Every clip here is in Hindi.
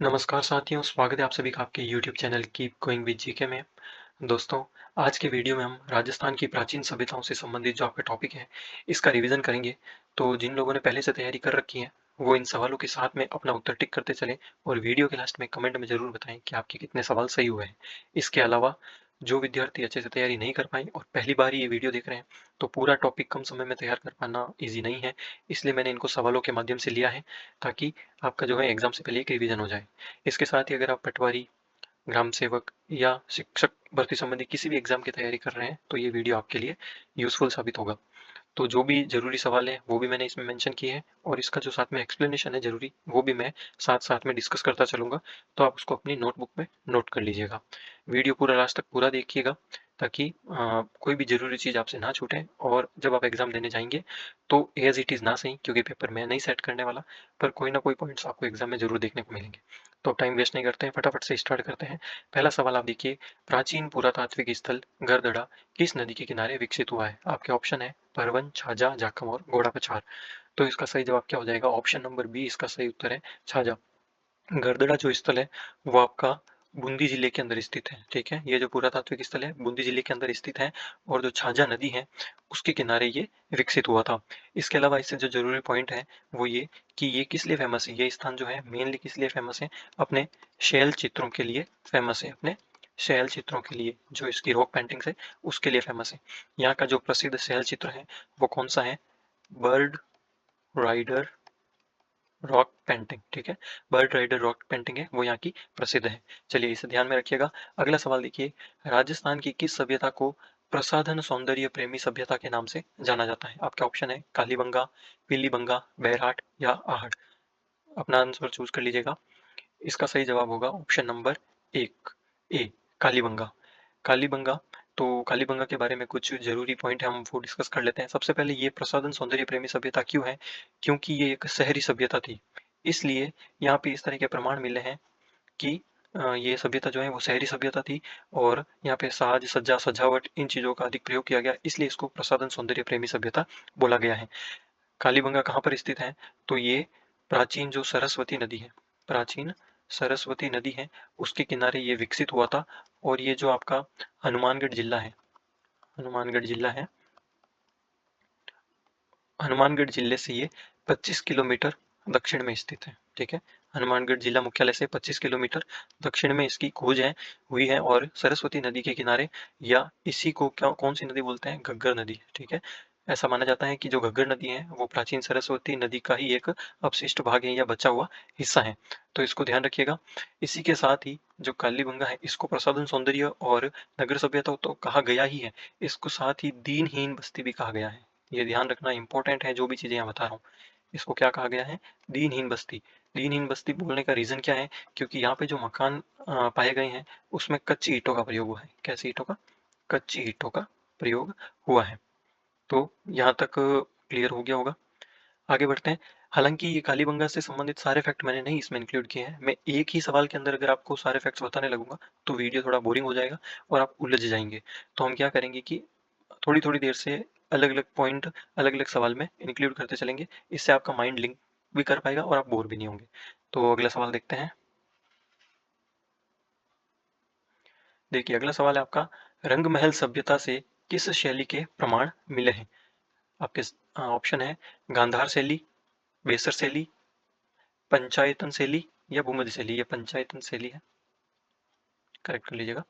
नमस्कार साथियों, स्वागत है आप सभी का आपके YouTube channel keep going with GK में। दोस्तों, आज के वीडियो में हम राजस्थान की प्राचीन सभ्यताओं से संबंधित जो आपका टॉपिक है, इसका रिवीजन करेंगे। तो जिन लोगों ने पहले से तैयारी कर रखी है, वो इन सवालों के साथ में अपना उत्तर टिक करते चलें और वीडियो के लास्ट में कमेंट में ज़रूर बताएं कि आपके कितने सवाल सही हुए हैं। इसके अलावा जो विद्यार्थी अच्छे से तैयारी नहीं कर पाए और पहली बार ये वीडियो देख रहे हैं, तो पूरा टॉपिक कम समय में तैयार कर पाना ईजी नहीं है, इसलिए मैंने इनको सवालों के माध्यम से लिया है, ताकि आपका जो है एग्जाम से पहले एक रिवीजन हो जाए। इसके साथ ही अगर आप पटवारी, ग्राम सेवक या शिक्षक भर्ती संबंधी किसी भी एग्जाम की तैयारी कर रहे हैं, तो ये वीडियो आपके लिए यूजफुल साबित होगा। तो जो भी जरूरी सवाल है वो भी मैंने इसमें मेंशन किए हैं, और इसका जो साथ में एक्सप्लेनेशन है जरूरी, वो भी मैं साथ साथ में डिस्कस करता चलूंगा। तो आप उसको अपनी नोटबुक में नोट कर लीजिएगा। वीडियो पूरा लास्ट तक पूरा देखिएगा, ताकि कोई भी जरूरी चीज आपसे ना छूटे, और जब आप एग्जाम देने जाएंगे तो एज इट इज ना सही, क्योंकि पेपर मैं नहीं सेट करने वाला, पर कोई ना कोई पॉइंट्स आपको एग्जाम में जरूर देखने को मिलेंगे। तो अब टाइम वेस्ट नहीं करते हैं, फटाफट से स्टार्ट करते हैं। पहला सवाल आप देखिए, प्राचीन पुरातात्विक स्थल गरदड़ा किस नदी के किनारे विकसित हुआ है? आपके ऑप्शन है परवन, छाजा, जाखम और घोड़ा पछार। तो इसका सही जवाब क्या हो जाएगा? ऑप्शन नंबर बी इसका सही उत्तर है, छाजा। गरदड़ा जो स्थल है वो आपका बूंदी जिले के अंदर स्थित है। ठीक है, ये जो पुरातात्विक स्थल है बूंदी जिले के अंदर स्थित है, और जो छाजा नदी है उसके किनारे ये विकसित हुआ था। इसके अलावा इससे जो जरूरी पॉइंट है वो ये कि ये किस लिए फेमस है, ये स्थान जो है मेनली किस लिए फेमस है? अपने शैल चित्रों के लिए फेमस है। अपने शैल चित्रों के लिए, जो इसकी रॉक पेंटिंग्स है उसके लिए फेमस है। यहाँ का जो प्रसिद्ध शैल चित्र है वो कौन सा है? Bird rider rock painting. ठीक है, बर्ड राइडर रॉक पेंटिंग है वो यहाँ की प्रसिद्ध है। चलिए इसे ध्यान में रखिएगा। अगला सवाल देखिए, राजस्थान की किस सभ्यता को प्रसाधन सौंदर्य प्रेमी सभ्यता के नाम से जाना जाता है? आपके ऑप्शन है कालीबंगा, पीलीबंगा, बैरहाट या आहट। अपना आंसर चूज कर लीजिएगा। इसका सही जवाब होगा ऑप्शन नंबर एक, ए, कालीबंगा। कालीबंगा। तो कालीबंगा के बारे में कुछ जरूरी पॉइंट है, हम वो डिस्कस कर लेते हैं। सबसे पहले ये प्रसाधन सौंदर्य प्रेमी सभ्यता क्यों है? क्योंकि ये एक शहरी सभ्यता थी, इसलिए यहाँ पे इस तरह के प्रमाण मिले हैं कि ये सभ्यता जो है वो शहरी सभ्यता थी, और यहाँ पे साज सज्जा सजावट इन चीजों का अधिक प्रयोग किया गया, इसलिए इसको प्रसाधन सौंदर्य प्रेमी सभ्यता बोला गया है। कालीबंगा कहाँ पर स्थित है? तो ये प्राचीन जो सरस्वती नदी है, प्राचीन सरस्वती नदी है, उसके किनारे ये विकसित हुआ था। और ये जो आपका हनुमानगढ़ जिला है, हनुमानगढ़ जिला है, हनुमानगढ़ जिले से ये 25 किलोमीटर दक्षिण में स्थित है। ठीक है, हनुमानगढ़ जिला मुख्यालय से 25 किलोमीटर दक्षिण में इसकी खोज है हुई है, और सरस्वती नदी के किनारे, या इसी को क्या कौन सी नदी बोलते हैं? घग्गर नदी। ठीक है, ऐसा माना जाता है कि जो घग्गर नदी है वो प्राचीन सरस्वती नदी का ही एक अपशिष्ट भाग है या बचा हुआ हिस्सा है। तो इसको ध्यान रखिएगा। इसी के साथ ही जो कालीबंगा है इसको प्रसाधन सौंदर्य और नगर सभ्यता तो कहा गया ही है, इसको साथ ही दीनहीन बस्ती भी कहा गया है। ये ध्यान रखना इंपॉर्टेंट है, जो भी चीजें यहाँ बता रहा हूँ। इसको क्या कहा गया है? दीनहीन बस्ती। दीनहीन बस्ती बोलने का रीजन क्या है? क्योंकि यहाँ पे जो मकान पाए गए हैं उसमें कच्ची ईंटों का प्रयोग हुआ है। कैसी ईंटों का? कच्ची ईंटों का प्रयोग हुआ है। तो यहाँ तक क्लियर हो गया होगा। आगे बढ़ते हैं। हालांकि ये कालीबंगा से संबंधित सारे फैक्ट मैंने नहीं इसमें इंक्लूड किए हैं। मैं एक ही सवाल के अंदर अगर आपको सारे फैक्ट्स बताने लगूंगा तो वीडियो थोड़ा बोरिंग हो जाएगा और आप उलझ जाएंगे। तो हम क्या करेंगे कि थोड़ी थोड़ी देर से अलग अलग पॉइंट अलग अलग सवाल में इंक्लूड करते चलेंगे। इससे आपका माइंड लिंक भी कर पाएगा और आप बोर भी नहीं होंगे। तो अगला सवाल देखते हैं। देखिए अगला सवाल है आपका, रंग महल सभ्यता से किस शैली के प्रमाण मिले हैं? आपके ऑप्शन है गांधार शैली, बेसर शैली, पंचायतन शैली या भूमध्य शैली। ये पंचायतन शैली है, करेक्ट कर लीजिएगा,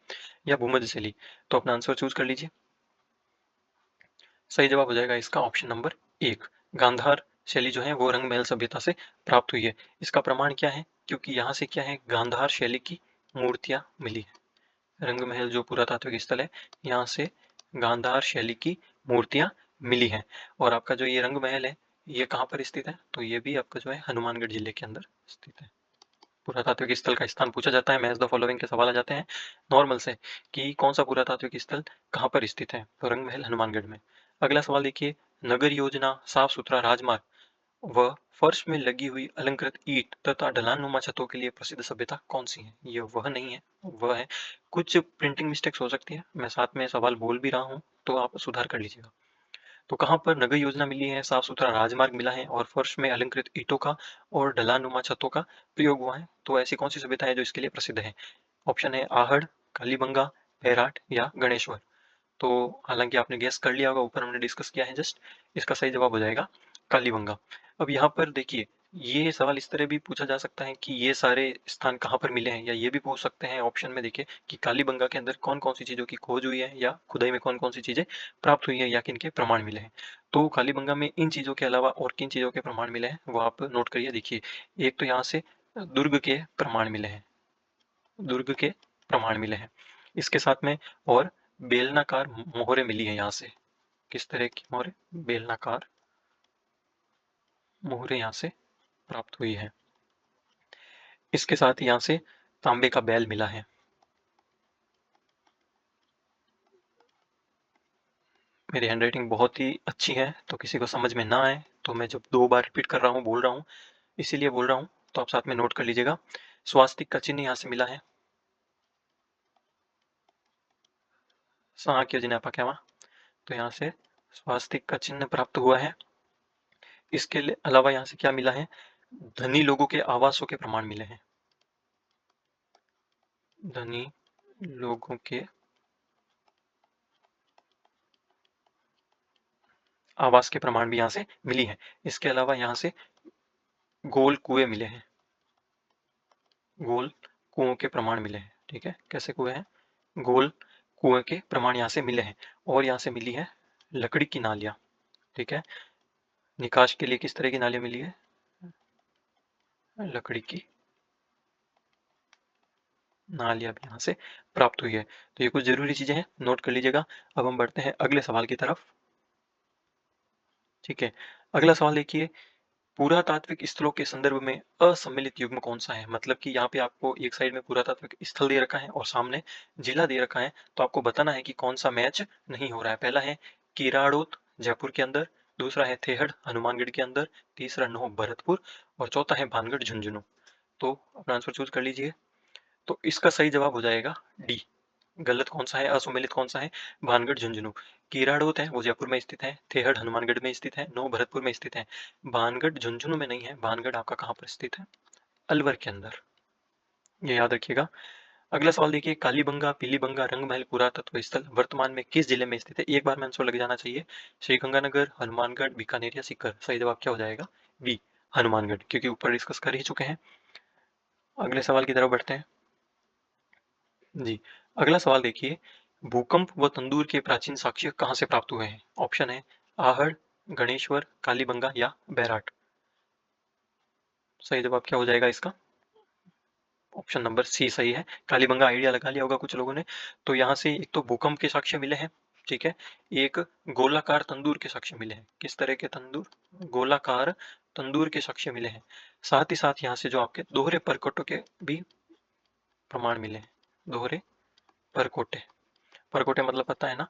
या भूमध्य शैली। तो अपना आंसर चूज कर लीजिए। सही जवाब हो जाएगा इसका ऑप्शन नंबर एक, गांधार शैली जो है वो रंग महल सभ्यता से प्राप्त हुई है। इसका प्रमाण क्या है? क्योंकि यहाँ से क्या है, गांधार शैली की मूर्तियां मिली है। रंग महल जो पुरातात्विक स्थल है, यहाँ से गांधार शैली की मूर्तियां मिली हैं। और आपका जो ये रंग महल है ये कहाँ पर स्थित है? तो ये भी आपका जो है हनुमानगढ़ जिले के अंदर स्थित है। पुरातात्विक स्थल का स्थान पूछा जाता है, मैच द फॉलोइंग के सवाल आ जाते हैं नॉर्मल से, कि कौन सा पुरातात्विक स्थल कहाँ पर स्थित है? तो रंग महल हनुमानगढ़ में। अगला सवाल देखिए, नगर योजना, साफ सुथरा राजमार्ग व फर्श में लगी हुई अलंकृत ईंट तथा ढलाननुमा छतों के लिए प्रसिद्ध सभ्यता कौन सी है? ये वह नहीं है, वह है। कुछ प्रिंटिंग मिस्टेक्स हो सकती है, मैं साथ में सवाल बोल भी रहा हूँ, तो आप सुधार कर लीजिएगा। तो कहाँ पर नगर योजना मिली है, साफ सुथरा राजमार्ग मिला है और फर्श में अलंकृत ईंटों का और ढलानुमा छतों का प्रयोग हुआ है। तो ऐसी कौन सी सभ्यता है जो इसके लिए प्रसिद्ध है? ऑप्शन है आहड़, कालीबंगा, बैराट या गणेश्वर। तो हालांकि आपने गेस कर लिया होगा, ऊपर हमने डिस्कस किया है जस्ट। इसका सही जवाब हो जाएगा कालीबंगा। अब यहाँ पर देखिए, ये सवाल इस तरह भी पूछा जा सकता है कि ये सारे स्थान कहाँ पर मिले हैं, या ये भी पूछ सकते हैं ऑप्शन में देखिए कि कालीबंगा के अंदर कौन कौन सी चीज़ों की खोज हुई है या खुदाई में कौन कौन सी चीज़ें प्राप्त हुई है या किन के प्रमाण मिले हैं। तो कालीबंगा में इन चीज़ों के अलावा और किन चीज़ों के प्रमाण मिले हैं वो आप नोट करिए। देखिए, एक तो यहाँ से दुर्ग के प्रमाण मिले हैं, दुर्ग के प्रमाण मिले हैं। इसके साथ में और बेलनाकार मोहरें मिली हैं यहाँ से। किस तरह की मोहरें? बेलनाकार मोहरें यहाँ से प्राप्त हुई है। इसके साथ ही यहाँ से तांबे का बैल मिला है। मेरी हैंडराइटिंग बहुत ही अच्छी है, तो किसी को समझ में ना आए तो मैं जब 2 बार रिपीट कर रहा हूँ, बोल रहा हूँ, इसीलिए बोल रहा हूँ, तो आप साथ में नोट कर लीजिएगा। स्वास्तिक का चिन्ह यहाँ से मिला है। तो यहाँ से स्वास्तिक का चिन्ह प्राप्त हुआ है। इसके अलावा यहाँ से क्या मिला है? धनी लोगों के आवासों के प्रमाण मिले हैं। धनी लोगों के आवास के प्रमाण भी यहाँ से मिली है। इसके अलावा यहाँ से गोल कुएं मिले हैं, गोल कुओं के प्रमाण मिले हैं। ठीक है, कैसे कुएं हैं? गोल कुएं के प्रमाण यहाँ से मिले हैं। और यहाँ से मिली है लकड़ी की नालियां। ठीक है, निकाश के लिए किस तरह की नालियां मिली है? लकड़ी की नालियां भी यहाँ से प्राप्त हुई है। तो ये कुछ जरूरी चीजें हैं, नोट कर लीजिएगा। अब हम बढ़ते हैं अगले सवाल की तरफ। ठीक है, अगला सवाल देखिए, पुरातात्विक स्थलों के संदर्भ में असम्मिलित युग्म कौन सा है? मतलब कि यहाँ पे आपको एक साइड में पुरातात्विक स्थल दे रखा है और सामने जिला दे रखा है, तो आपको बताना है कि कौन सा मैच नहीं हो रहा है। पहला है कीराड़ोत जयपुर के अंदर, दूसरा है थेहड़ हनुमानगढ़ के अंदर, तीसरा नो भरतपुर और चौथा है भानगढ़ झुंझुनू। तो अपना आंसर चूज कर लीजिए। तो इसका सही जवाब हो जाएगा डी। गलत कौन सा है, असुमेलित कौन सा है? भानगढ़ झुंझुनू। कीराड़ोत है वो जयपुर में स्थित है, थेहड़ हनुमानगढ़ में स्थित है, नो भरतपुर में स्थित है। भानगढ़ झुंझुनू में नहीं है। भानगढ़ आपका कहाँ पर स्थित है? अलवर के अंदर, ये याद रखिएगा। अगला सवाल देखिए, कालीबंगा पीलीबंगा रंगमहल पुरातत्व स्थल वर्तमान में किस जिले में स्थित है? एक बार में आंसर लग जाना चाहिए। श्रीगंगानगर, हनुमानगढ़, बीकानेर या सीकर। सही जवाब क्या हो जाएगा? बी, हनुमानगढ़, क्योंकि ऊपर डिस्कस कर ही चुके हैं। अगले सवाल की तरफ बढ़ते हैं जी। अगला सवाल देखिए, भूकंप व तंदूर के प्राचीन साक्ष्य कहाँ से प्राप्त हुए हैं? ऑप्शन है आहड़, गणेश्वर, कालीबंगा या बैराट। सही जवाब क्या हो जाएगा इसका? ऑप्शन नंबर सी सही है। कालीबंगा आइडिया लगा लिया होगा कुछ लोगों ने। तो यहाँ से एक तो भूकंप के साक्ष्य मिले हैं, ठीक है, एक गोलाकार तंदूर के साक्ष्य मिले हैं। किस तरह के तंदूर? गोलाकार तंदूर के साक्ष्य मिले हैं। साथ ही साथ यहाँ से जो आपके दोहरे परकोटों के भी प्रमाण मिले हैं। दोहरे परकोटे, परकोटे मतलब पता है ना,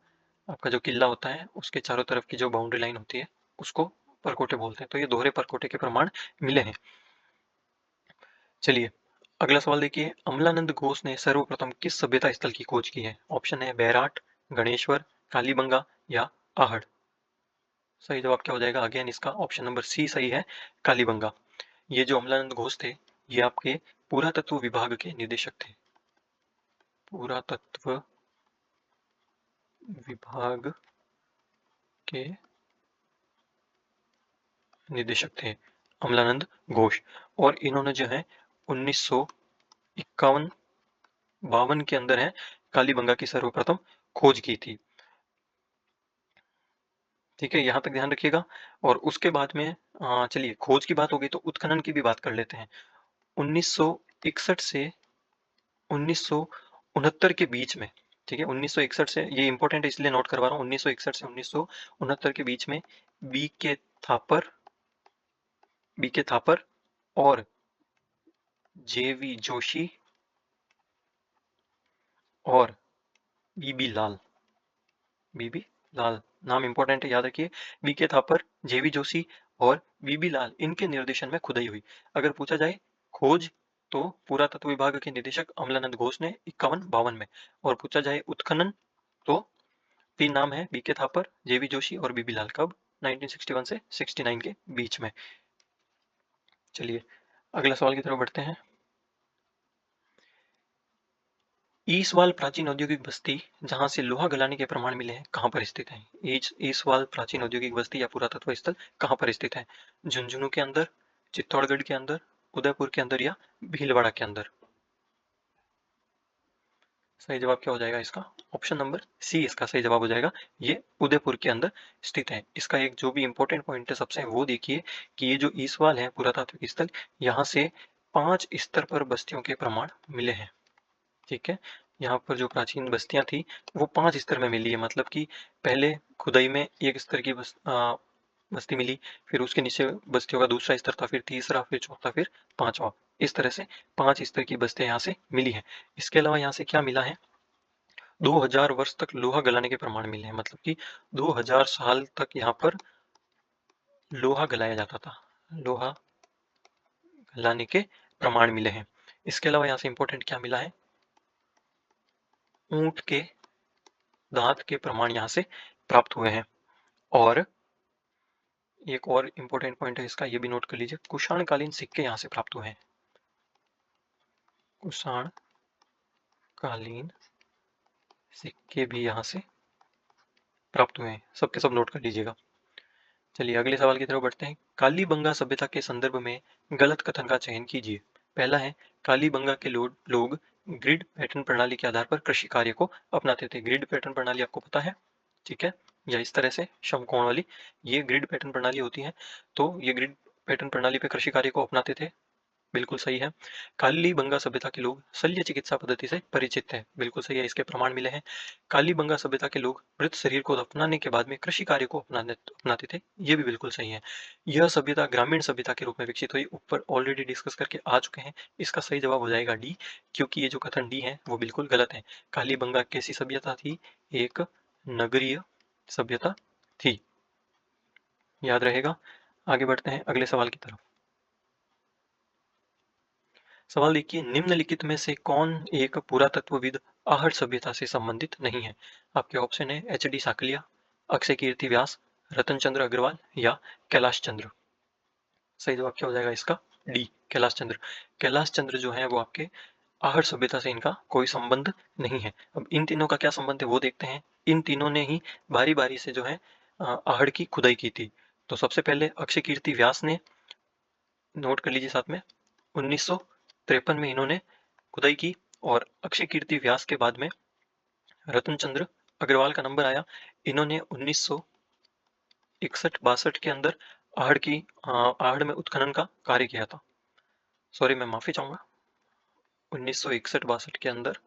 आपका जो किला होता है उसके चारों तरफ की जो बाउंड्री लाइन होती है उसको परकोटे बोलते हैं। तो ये दोहरे परकोटे के प्रमाण मिले हैं। चलिए अगला सवाल देखिए, अमलानंद घोष ने सर्वप्रथम किस सभ्यता स्थल की खोज की है? ऑप्शन है बैराट, गणेश्वर, कालीबंगा या आहड़। सही जवाब क्या हो जाएगा? अगेन इसका ऑप्शन नंबर सी सही है, कालीबंगा। ये जो अमलानंद घोष थे, ये आपके पुरातत्व विभाग के निदेशक थे। पुरातत्व विभाग के निदेशक थे अमलानंद घोष। और इन्होंने जो है 1951-52 के अंदर है कालीबंगा की सर्वप्रथम खोज की थी। ठीक है, यहाँ तक ध्यान रखिएगा। और उसके बाद में चलिए, खोज की बात हो गई तो उत्खनन की भी बात कर लेते हैं। 1961 से 1969 के बीच में, ठीक है, 1961 से, ये इंपॉर्टेंट है इसलिए नोट करवा रहा हूँ, 1961 से 1969 के बीच में बी के थापर और जेवी जोशी और बीबी लाल, बीबी लाल नाम इंपॉर्टेंट है, याद रखिए। बीके थापर, जेवी जोशी और बीबी लाल, इनके निर्देशन में खुदाई हुई। अगर पूछा जाए खोज तो पुरातत्व विभाग के निदेशक अमलानंद घोष ने 51-52 में, और पूछा जाए उत्खनन तो तीन नाम है, बीके थापर, जेवी जोशी और बीबी लाल। कब? 1961 से 69 के बीच में। चलिए अगला सवाल की तरफ बढ़ते हैं। ईसवाल प्राचीन औद्योगिक बस्ती जहां से लोहा गलाने के प्रमाण मिले हैं कहां पर स्थित है? ईसवाल प्राचीन औद्योगिक बस्ती या पुरातत्व स्थल कहां पर स्थित है? झुंझुनू के अंदर, चित्तौड़गढ़ के अंदर, उदयपुर के अंदर या भीलवाड़ा के अंदर? सही जवाब क्या हो जाएगा इसका? ऑप्शन नंबर सी इसका सही जवाब हो जाएगा। ये उदयपुर के अंदर स्थित है। इसका एक जो भी इंपॉर्टेंट पॉइंट है सबसे वो देखिए कि ये जो ईसवाल है पुरातात्विक स्थल, यहाँ से 5 स्तर पर बस्तियों के प्रमाण मिले हैं। ठीक है, यहाँ पर जो प्राचीन बस्तियां थी वो 5 स्तर में मिली है, मतलब कि पहले खुदाई में एक स्तर की बस्ती मिली, फिर उसके नीचे बस्तियों का दूसरा स्तर था, फिर तीसरा, फिर चौथा, फिर पांचवा। इस तरह से 5 स्तर की बस्तियां यहाँ से मिली है। इसके अलावा यहाँ से क्या मिला है? 2000 वर्ष तक लोहा गलाने के प्रमाण मिले हैं, मतलब कि 2000 साल तक यहाँ पर लोहा गलाया जाता था। लोहा गलाने के प्रमाण मिले हैं। इसके अलावा यहाँ से इंपॉर्टेंट क्या मिला है? ऊंट के दांत के प्रमाण यहाँ से प्राप्त हुए हैं। और एक और इंपॉर्टेंट पॉइंट है इसका, ये भी नोट कर लीजिए, कुषाण कालीन सिक्के यहाँ से प्राप्त हुए हैं। कुषाण कालीन सिक्के भी यहाँ से प्राप्त हुए हैं। सबके सब नोट कर लीजिएगा। चलिए अगले सवाल की तरफ बढ़ते हैं। कालीबंगा सभ्यता के संदर्भ में गलत कथन का चयन कीजिए। पहला है, कालीबंगा के लोग ग्रिड पैटर्न प्रणाली के आधार पर कृषि कार्य को अपनाते थे। ग्रिड पैटर्न प्रणाली आपको पता है, ठीक है, या इस तरह से समकोण वाली ये ग्रिड पैटर्न प्रणाली होती है। तो ये ग्रिड पैटर्न प्रणाली पे कृषि कार्य को अपनाते थे, बिल्कुल सही है। कालीबंगा सभ्यता के लोग शल्य चिकित्सा पद्धति से परिचित थे, बिल्कुल सही है, इसके प्रमाण मिले हैं। कालीबंगा सभ्यता के लोग मृत शरीर को दफनाने के बाद में कृषि कार्य को अपनाते थे, ये भी बिल्कुल सही है। यह सभ्यता ग्रामीण सभ्यता के रूप में विकसित हुई, ऊपर ऑलरेडी डिस्कस करके आ चुके हैं। इसका सही जवाब हो जाएगा डी, क्योंकि ये जो कथन डी है वो बिल्कुल गलत है। कालीबंगा कैसी सभ्यता थी? एक नगरीय सभ्यता थी, याद रहेगा। आगे बढ़ते हैं अगले सवाल की तरफ। सवाल देखिए, निम्नलिखित में से कौन एक पुरातत्वविद आहट सभ्यता से संबंधित नहीं है? आपके ऑप्शन है एच डी साकलिया, अक्षय कीर्ति व्यास, रतन चंद्र अग्रवाल या कैलाश चंद्र। सही जवाब क्या हो जाएगा इसका? डी, कैलाश चंद्र। कैलाश चंद्र जो है वो आपके आहट सभ्यता से इनका कोई संबंध नहीं है। अब इन तीनों का क्या संबंध है वो देखते हैं। इन तीनों ने ही बारी बारी से जो है आहड़ की खुदाई की थी। तो सबसे पहले अक्षय कीर्ति व्यास ने, नोट कर लीजिए साथ में, 1953 में इन्होंने खुदाई की। और अक्षय कीर्ति व्यास के बाद में रतन चंद्र अग्रवाल का नंबर आया। इन्होंने 1961-62 के अंदर आहड़ में उत्खनन का कार्य किया था। सॉरी, मैं माफी चाहूंगा, 1961-62 के अंदर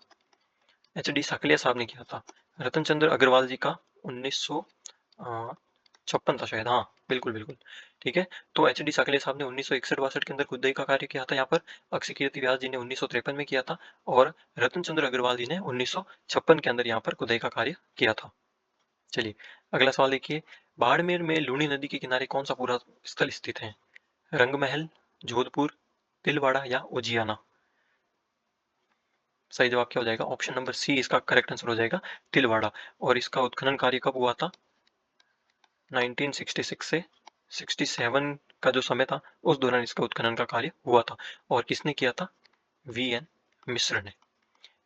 एच डी साकलिया साहब ने किया था। रतन चंद्र अग्रवाल जी का 1956 था शायद, हाँ बिल्कुल बिल्कुल ठीक है। तो एच डी साकलिया साहब ने 1961-62 के अंदर खुदाई का कार्य किया था यहाँ पर। अक्षय कीर्ति व्यास जी ने 1953 में किया था और रतन चंद्र अग्रवाल जी ने 1956 के अंदर यहाँ पर खुदाई का कार्य किया था। चलिए अगला सवाल देखिए, बाड़मेर में लूनी नदी के किनारे कौन सा पूरा स्थल स्थित है? रंगमहल, जोधपुर, तिलवाड़ा या उजियाना? सही जवाब क्या हो जाएगा? ऑप्शन नंबर सी इसका करेक्ट आंसर हो जाएगा, तिलवाड़ा। और इसका उत्खनन कार्य कब हुआ था? 1966 से 67 का जो समय था उस दौरान इसका उत्खनन का कार्य हुआ था। और किसने किया था? वी एन मिश्र ने।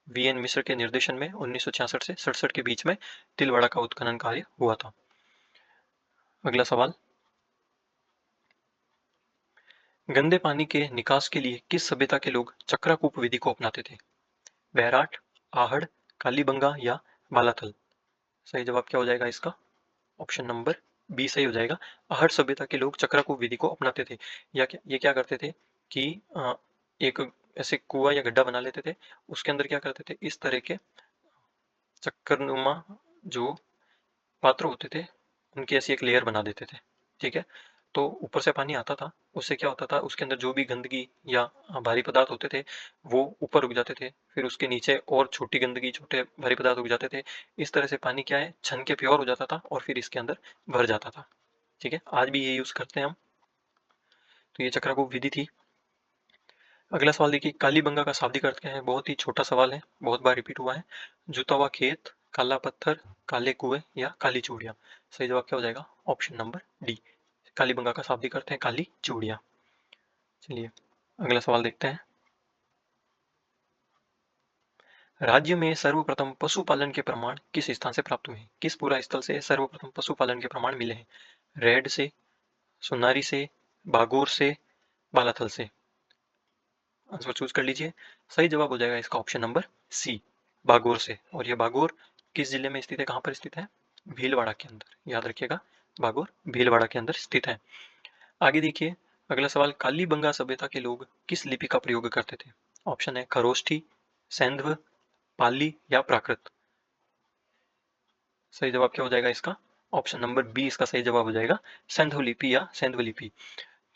वी एन मिश्र के निर्देशन में 1966 से 67 के बीच में तिलवाड़ा का उत्खनन कार्य हुआ था। अगला सवाल, गंदे पानी के निकास के लिए किस सभ्यता के लोग चक्राकूप विधि को अपनाते थे? बैराट, आहड़, कालीबंगा या बालाथल? सही जवाब क्या हो जाएगा इसका? ऑप्शन नंबर बी सही हो जाएगा। आहड़ सभ्यता के लोग चक्राकूप विधि को अपनाते थे। या ये क्या करते थे कि एक ऐसे कुआं या गड्ढा बना लेते थे, उसके अंदर क्या करते थे, इस तरह के चक्करनुमा जो पात्र होते थे उनकी ऐसी एक लेयर बना देते थे। ठीक है, तो ऊपर से पानी आता था, उससे क्या होता था, उसके अंदर जो भी गंदगी या भारी पदार्थ होते थे वो ऊपर उग जाते थे, फिर उसके नीचे और छोटी गंदगी, छोटे भारी पदार्थ उग जाते थे। इस तरह से पानी क्या है, छन के प्योर हो जाता था और फिर इसके अंदर भर जाता था। ठीक है, आज भी ये यूज करते हैं हम। तो ये चक्राकूप विधि थी। अगला सवाल देखिए, कालीबंगा का शाब्दिक अर्थ क्या है? बहुत ही छोटा सवाल है, बहुत बार रिपीट हुआ है। जुता हुआ खेत, काला पत्थर, काले कुएं या काली चूड़ियां। सही जवाब क्या हो जाएगा? Option number D. कालीबंगा का शाब्दिक अर्थ है काली चूड़ियां। चलिए अगला सवाल देखते हैं। राज्य में सर्वप्रथम पशुपालन के प्रमाण किस स्थान से प्राप्त हुए हैं? किस पूरा स्थल से सर्वप्रथम पशुपालन के प्रमाण मिले हैं? रेड से, सुनारी से, बागोर से, बालाथल से। आंसर चूज कर लीजिए। सही जवाब हो जाएगा इसका ऑप्शन नंबर सी, बागोर से। और ये बागोर किस जिले में स्थित है, कहाँ पर स्थित है? भीलवाड़ा के अंदर, याद रखिएगा, बागोर भीलवाड़ा के अंदर स्थित है। आगे देखिए अगला सवाल, कालीबंगा सभ्यता के लोग किस लिपि का प्रयोग करते थे? ऑप्शन है खरोष्ठी, सैंधव, पाली या प्राकृत। सही जवाब क्या हो जाएगा इसका? ऑप्शन नंबर बी इसका सही जवाब हो जाएगा, सैंधव लिपि या सैंधव लिपि।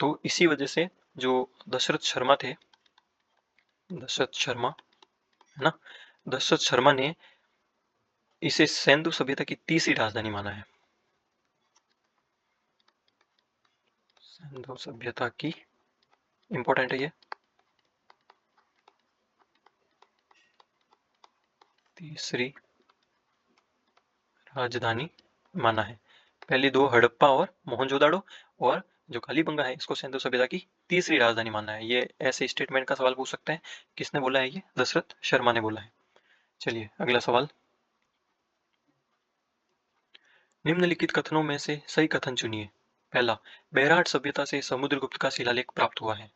तो इसी वजह से जो दशरथ शर्मा थे, दशरथ शर्मा है ना, दशरथ शर्मा ने इसे सैंधव सभ्यता की तीसरी राजधानी माना है। सैंधव सभ्यता की, इंपॉर्टेंट है ये, तीसरी राजधानी माना है। पहली दो हड़प्पा और मोहनजोदाड़ो, और जो कालीबंगा है इसको सैंधव सभ्यता की तीसरी राजधानी माना है। ये ऐसे स्टेटमेंट का सवाल पूछ सकते हैं। किसने बोला है? ये दशरथ शर्मा ने बोला है। चलिए अगला सवाल, निम्नलिखित कथनों में से सही कथन चुनिए। पहला, बैराट सभ्यता से समुद्रगुप्त का शिलालेख प्राप्त हुआ है।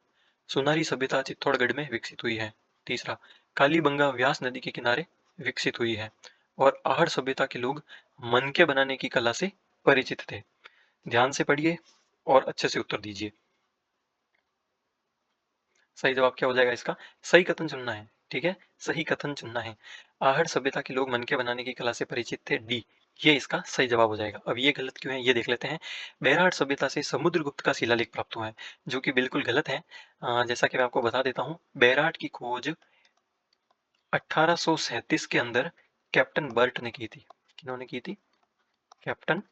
सुनारी सभ्यता चित्तौड़गढ़ में विकसित हुई है। तीसरा, कालीबंगा व्यास नदी के किनारे विकसित हुई है। और आहड़ सभ्यता के लोग मनके बनाने की कला से परिचित थे। ध्यान से पढ़िए और अच्छे से उत्तर दीजिए। सही जवाब क्या हो जाएगा इसका? सही कथन चुनना है, ठीक है, सही कथन चुनना है। आहड़ सभ्यता के लोग मनके बनाने की कला से परिचित थे, डी, ये इसका सही जवाब हो जाएगा। अब ये गलत क्यों है ये देख लेते हैं। बैराट सभ्यता से समुद्रगुप्त का शिलालेख प्राप्त हुआ है, जो कि बिल्कुल गलत है। जैसा कि मैं आपको बता देता हूँ, बैराट की खोज 1837 के अंदर कैप्टन बर्ट ने की थी। किन्होंने की थी? कैप्टन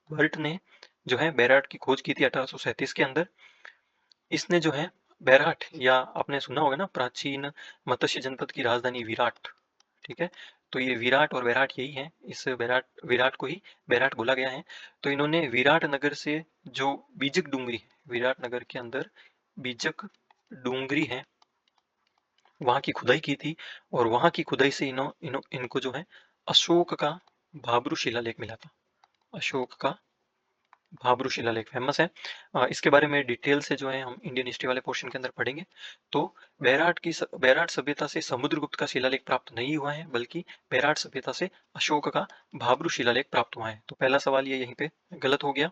बर्ट ने जो है बैराट की खोज की थी 1837 के अंदर। इसने जो है बैराट, या आपने सुना होगा ना, प्राचीन मत्स्य जनपद की राजधानी विराट, ठीक है, तो ये विराट और बैराट यही है। इस विराट को ही बैराट बोला गया है। तो इन्होंने विराट नगर से जो बीजक डूंगरी, विराट नगर के अंदर बीजक डूंगरी है, वहां की खुदाई की थी। और वहां की खुदाई से इनको जो है अशोक का भाब्रू शिलालेख मिला था। अशोक का भाब्रू शिलालेख फेमस है। इसके बारे में डिटेल से जो है हम इंडियन हिस्ट्री वाले पोर्शन के अंदर पढ़ेंगे। तो बैराट सभ्यता से समुद्रगुप्त का शिलालेख प्राप्त नहीं हुआ है, बल्कि बैराट सभ्यता से अशोक का भाब्रू शिलालेख प्राप्त हुआ है। तो पहला सवाल ये यहीं पे गलत हो गया।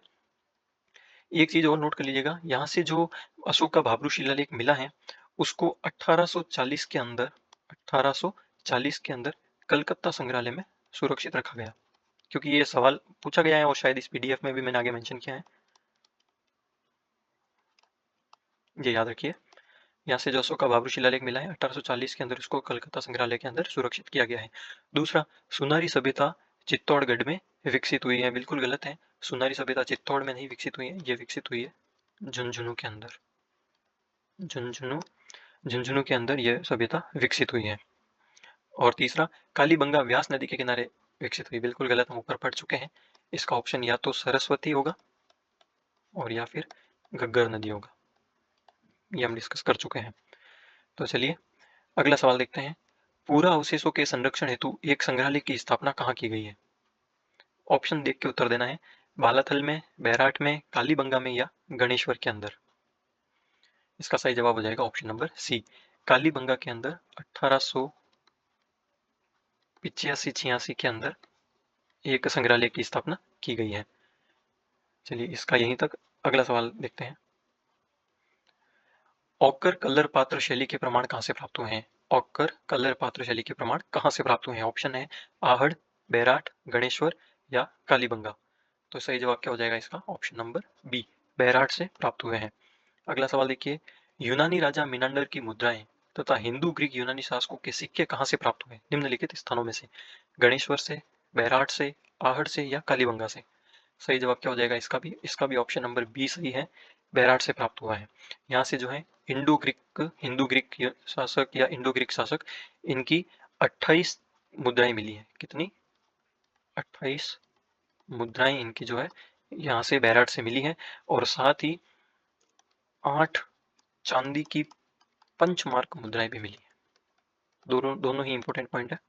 एक चीज और नोट कर लीजिएगा, यहाँ से जो अशोक का भाब्रू शिलालेख मिला है, उसको 1840 के अंदर, 1840 के अंदर कलकत्ता संग्रहालय में सुरक्षित रखा गया। क्योंकि ये सवाल पूछा गया है और शायद इस पीडीएफ में भी मैंने आगे मेंशन किया है, ये याद रखिए। यहाँ से जो अशोक का भाब्रू शिलालेख मिला है 1840 के अंदर, उसको कलकत्ता संग्रहालय के अंदर सुरक्षित किया गया है। दूसरा, सुनारी सभ्यता चित्तौड़गढ़ में विकसित हुई है, बिल्कुल गलत है। सुनारी सभ्यता चित्तौड़ में नहीं विकसित हुई है, ये विकसित हुई है झुंझुनू के अंदर। झुंझुनू के अंदर यह सभ्यता विकसित हुई है। और तीसरा, कालीबंगा व्यास नदी के किनारे विकसित हुई, बिल्कुल गलत, हम ऊपर पढ़ चुके हैं। इसका ऑप्शन या तो सरस्वती होगा और या फिर घग्गर नदी होगा, ये हम डिस्कस कर चुके हैं। तो चलिए अगला सवाल देखते हैं। पूरा अवशेषों के संरक्षण हेतु एक संग्रहालय की स्थापना कहाँ की गई है? ऑप्शन देख के उत्तर देना है। बालाथल में, बैराट में, कालीबंगा में या गणेश्वर के अंदर। इसका सही जवाब हो जाएगा ऑप्शन नंबर सी, कालीबंगा के अंदर 1885-86 के अंदर एक संग्रहालय की स्थापना की गई है। चलिए इसका यहीं तक। अगला सवाल देखते हैं। ऑकर कलर पात्र शैली के प्रमाण कहाँ से प्राप्त हुए हैं? ऑकर कलर पात्र शैली के प्रमाण कहाँ से प्राप्त हुए हैं? ऑप्शन है आहड़, बैराट, गणेश्वर या कालीबंगा। तो सही जवाब क्या हो जाएगा इसका? ऑप्शन नंबर बी, बैराट से प्राप्त हुए हैं। अगला सवाल देखिए, यूनानी राजा मिनांडर की मुद्राएं तथा हिंदू ग्रीक यूनानी शासकों के सिक्के कहाँ से प्राप्त हुए निम्नलिखित स्थानों में से? गणेश्वर से, बैराट से, आहड़ से या कालीबंगा से। सही जवाब क्या हो जाएगा इसका भी ऑप्शन नंबर बी सही है, बैराट से प्राप्त हुआ है। यहाँ से जो है हिंदू ग्रीक शासक या इंडो ग्रीक शासक, इनकी 28 मुद्राएं मिली है। कितनी? 28 मुद्राएं इनकी जो है यहाँ से बैराट से मिली हैं, और साथ ही 8 चांदी की पंचमार्क मुद्राएं भी मिली हैं। दोनों ही इंपॉर्टेंट पॉइंट है।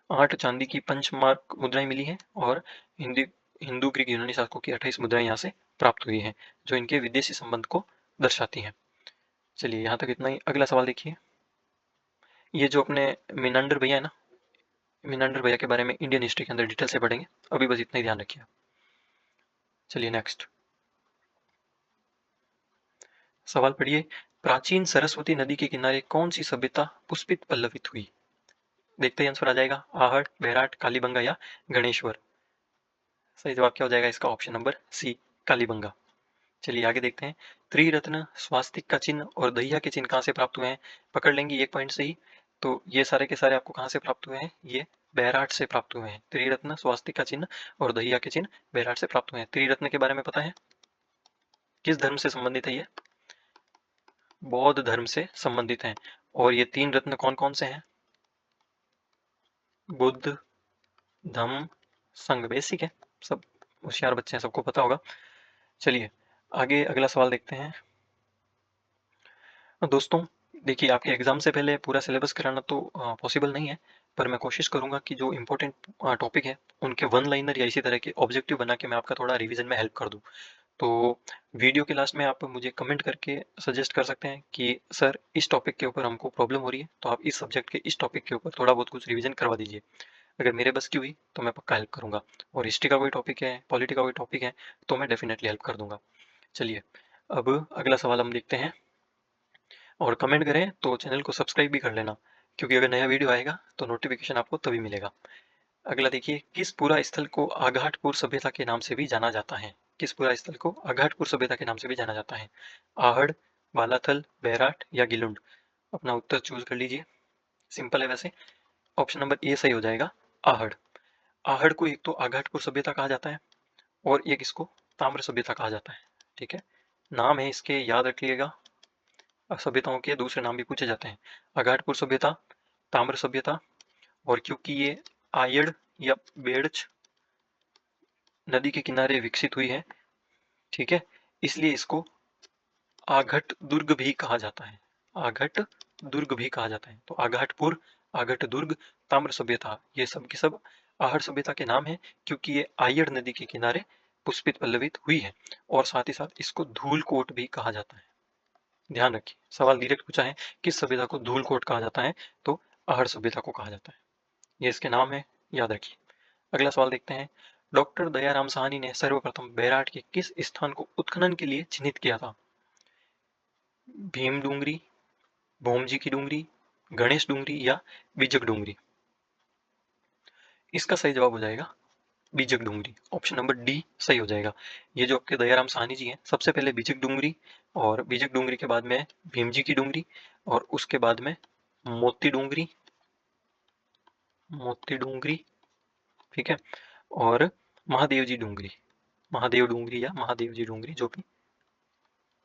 8 चांदी की पंचमार्क मुद्राएं मिली हैं और हिंदू ग्रीक यूनानी शासकों की 28 मुद्राएं यहाँ से प्राप्त हुई हैं, जो इनके विदेशी संबंध को दर्शाती हैं। चलिए यहाँ तक इतना ही। अगला सवाल देखिए। ये जो अपने मिनांडर भैया है ना, मिनांडर भैया के बारे में इंडियन हिस्ट्री के अंदर डिटेल से पढ़ेंगे, अभी बस इतना ही ध्यान रखिए। चलिए नेक्स्ट सवाल पढ़िए। प्राचीन सरस्वती नदी के किनारे कौन सी सभ्यता पुष्पित पल्लवित हुई? देखते ही आंसर आ जाएगा, आहड़, बैराट, कालीबंगा या गणेश्वर। सही जवाब क्या हो जाएगा इसका? Option number C, Kalibanga. चलिए आगे देखते हैं। त्रिरत्न, स्वास्तिक का चिन्ह और दहिया के चिन्ह कहाँ से प्राप्त हुए हैं? पकड़ लेंगे एक पॉइंट से ही। तो ये सारे के सारे आपको कहाँ से प्राप्त हुए हैं? ये बैराट से प्राप्त हुए हैं। त्रिरत्न, स्वास्तिक का चिन्ह और दहिया के चिन्ह बैराट से प्राप्त हुए हैं। त्रिरत्न के बारे में पता है? किस धर्म से संबंधित है ये? बौद्ध धर्म से संबंधित हैं। और ये 3 रत्न कौन कौन से हैं? बुद्ध, धम्म, संघ। बेसिक है, सब होशियार बच्चे हैं, सबको पता होगा। चलिए आगे अगला सवाल देखते हैं। दोस्तों देखिए, आपके एग्जाम से पहले पूरा सिलेबस कराना तो पॉसिबल नहीं है, पर मैं कोशिश करूंगा कि जो इम्पोर्टेंट टॉपिक है उनके वन लाइनर या इसी तरह के ऑब्जेक्टिव बना के मैं आपका थोड़ा रिवीजन में हेल्प कर दूं। तो वीडियो के लास्ट में आप मुझे कमेंट करके सजेस्ट कर सकते हैं कि सर इस टॉपिक के ऊपर हमको प्रॉब्लम हो रही है, तो आप इस सब्जेक्ट के इस टॉपिक के ऊपर थोड़ा बहुत कुछ रिवीजन करवा दीजिए। अगर मेरे बस की हुई तो मैं पक्का हेल्प करूंगा, और हिस्ट्री का कोई टॉपिक है, पॉलिटी का कोई टॉपिक है, तो मैं डेफिनेटली हेल्प कर दूंगा। चलिए अब अगला सवाल हम देखते हैं, और कमेंट करें तो चैनल को सब्सक्राइब भी कर लेना, क्योंकि अगर नया वीडियो आएगा तो नोटिफिकेशन आपको तभी मिलेगा। अगला देखिए, किस पुरा स्थल को आघाटपुर सभ्यता के नाम से भी जाना जाता है? किस पुरा स्थल को आघाटपुर सभ्यता के नाम से भी जाना जाता है? आहड़, बालाथल, बैराट या गिलुंड? अपना उत्तर चूज कर लीजिए। सिंपल है वैसे। ऑप्शन नंबर ए सही हो जाएगा, आहड़। आहड़ को एक तो आघाटपुर सभ्यता कहा जाता है, और एक इसको ताम्र सभ्यता कहा जाता है। ठीक है, नाम है इसके, याद रखिएगा। सभ्यताओं के दूसरे नाम भी पूछे जाते हैं, आघाटपुर सभ्यता, ताम्र सभ्यता। और क्योंकि ये आयड़ या बेड़च नदी के किनारे विकसित हुई है, ठीक है, इसलिए इसको आघट दुर्ग भी कहा जाता है। आघट दुर्ग भी कहा जाता है। तो आघाटपुर, आघट दुर्ग, ताम्र सभ्यता, ये सब की सब आहड़ सभ्यता के नाम है, क्योंकि ये आयड़ नदी के किनारे पुष्पित पल्लवित हुई है। और साथ ही साथ इसको धूलकोट भी कहा जाता है। ध्यान रखिए, सवाल डायरेक्ट पूछा है, किस सभ्यता को धूलकोट कहा जाता है? तो आहड़ सभ्यता को कहा जाता है। ये इसके नाम है, याद रखिए। अगला सवाल देखते हैं। डॉक्टर दयाराम साहनी ने सर्वप्रथम बैराट के किस स्थान को उत्खनन के लिए चिन्हित किया था? भीम डूंगरी, भोमजी की डूंगरी, गणेश डूंगरी या बीजक डूंगरी? इसका सही जवाब हो जाएगा बीजक डूंगरी। ऑप्शन नंबर डी सही हो जाएगा। ये जो आपके दयाराम साहनी जी हैं, सबसे पहले बीजक डूंगरी, और बीजक डूंगरी के बाद में भीमजी की डूंगरी, और उसके बाद में मोती डूंगरी, मोती डूंगरी, ठीक है, और महादेव जी डूंगरी, महादेव डूंगरी या महादेव जी डूंगरी, जो भी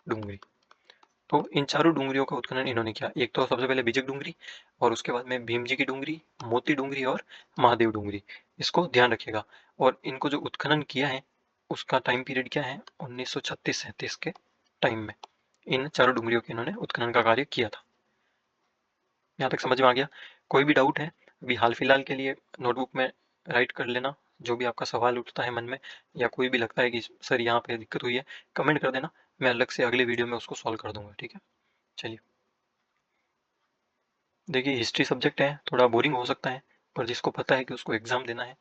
डूंगरी। तो इन चारों डूंगरियों का उत्खनन इन्होंने किया। एक तो सबसे पहले बीजक डूंगरी, और उसके बाद में भीम जी की डूंगरी, मोती डूंगरी और महादेव डूंगरी। इसको ध्यान रखिएगा। और इनको जो उत्खनन किया है उसका टाइम पीरियड क्या है? 1936-37 के टाइम में इन चारों डूंगरियों के इन्होंने उत्खनन का कार्य किया था। यहाँ तक समझ में आ गया? कोई भी डाउट है अभी हाल फिलहाल के लिए नोटबुक में राइट कर लेना। जो भी आपका सवाल उठता है मन में, या कोई भी लगता है कि सर यहाँ पे दिक्कत हुई है, कमेंट कर देना, मैं अलग से अगले वीडियो में उसको सॉल्व कर दूंगा। ठीक है, चलिए। देखिए, हिस्ट्री सब्जेक्ट है, थोड़ा बोरिंग हो सकता है, पर जिसको पता है कि उसको एग्जाम देना है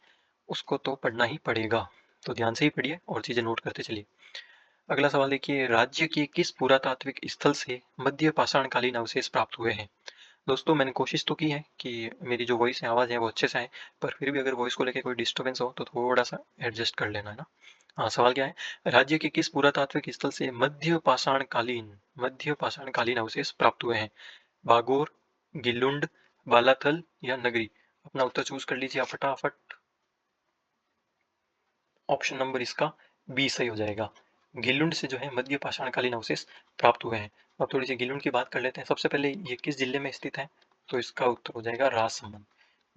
उसको तो पढ़ना ही पड़ेगा। तो ध्यान से ही पढ़िए और चीजें नोट करते चलिए। अगला सवाल देखिए, राज्य के किस पुरातात्विक स्थल से मध्य पाषाणकालीन अवशेष प्राप्त हुए हैं? दोस्तों मैंने कोशिश तो की है कि मेरी जो वॉइस है, आवाज़ है, वो अच्छे से आए, पर फिर भी अगर वॉइस को लेकर कोई डिस्टर्बेंस हो तो थोड़ा सा एडजस्ट कर लेना, है ना। हाँ, सवाल क्या है? राज्य के किस पुरातात्विक स्थल से मध्य पाषाणकालीन अवशेष प्राप्त हुए हैं? बागोर, गिलुंड, बालाथल या नगरी? अपना उत्तर चूज कर लीजिए आप फटाफट। ऑप्शन नंबर इसका बी सही हो जाएगा। गिलुंड से जो है मध्य पाषाणकालीन अवशेष प्राप्त हुए हैं। अब थोड़ी सी गिलुंड की बात कर लेते हैं। सबसे पहले ये किस जिले में स्थित है? तो इसका उत्तर हो जाएगा राजसमंद।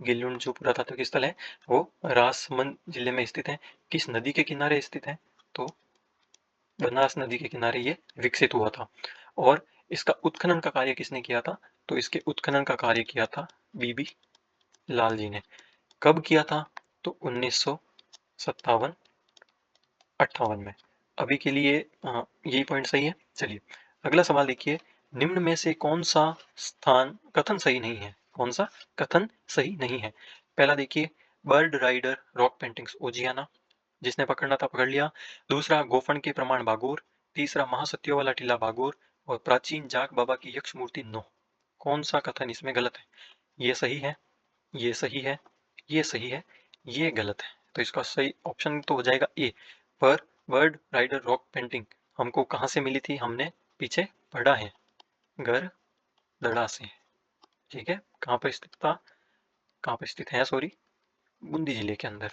गिलुन जो पुरातात्विक स्थल है वो राजसमंद जिले में स्थित है। किस नदी के किनारे स्थित है? तो बनास नदी के किनारे ये विकसित हुआ था। और इसका उत्खनन का कार्य किसने किया था? तो इसके उत्खनन का कार्य किया था बीबी लाल जी ने। कब किया था? तो 1957 58 में। अभी के लिए यही पॉइंट सही है। चलिए अगला सवाल देखिए, निम्न में से कौन सा स्थान कथन सही नहीं है? कौन सा कथन सही नहीं है? पहला देखिए, bird rider rock paintings Ojiyana, जिसने पकड़ना था पकड़ लिया। दूसरा, गोफन के प्रमाण बागोर। तीसरा, महासत्यो वाला टीला बागोर। और प्राचीन जाग बाबा की यक्ष मूर्ति नो। कौन सा कथन इसमें गलत है? ये सही है, ये सही है, ये सही है, ये गलत है। तो इसका सही ऑप्शन तो हो जाएगा ए। पर बर्ड राइडर रॉक पेंटिंग हमको कहाँ से मिली थी? हमने पीछे पढ़ा है, गढ़दड़ा से। ठीक है, कहाँ पर स्थित था? कहाँ पर स्थित है, सॉरी, बूंदी जिले के अंदर।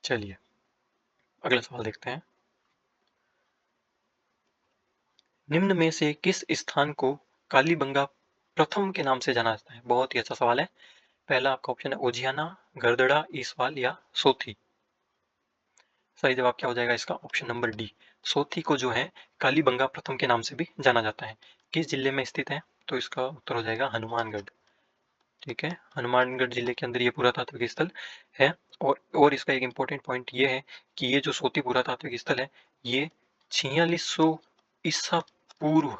चलिए अगला सवाल देखते हैं, निम्न में से किस स्थान को कालीबंगा प्रथम के नाम से जाना जाता है? बहुत ही अच्छा सवाल है। पहला आपका ऑप्शन है ओजियाना, गरदड़ा, ईसवाल या सोथी। सही जवाब क्या हो जाएगा इसका? Option number D. सोथी को जो है कालीबंगा प्रथम के नाम से भी जाना जाता है। किस जिले में स्थित है? तो इसका उत्तर हो जाएगा हनुमानगढ़। ठीक है, हनुमानगढ़ जिले के अंदर ये पुरातात्विक स्थल है। और इसका एक इम्पोर्टेंट पॉइंट ये है कि ये जो सोती पुरातात्विक स्थल है ये 4600 ईसा पूर्व,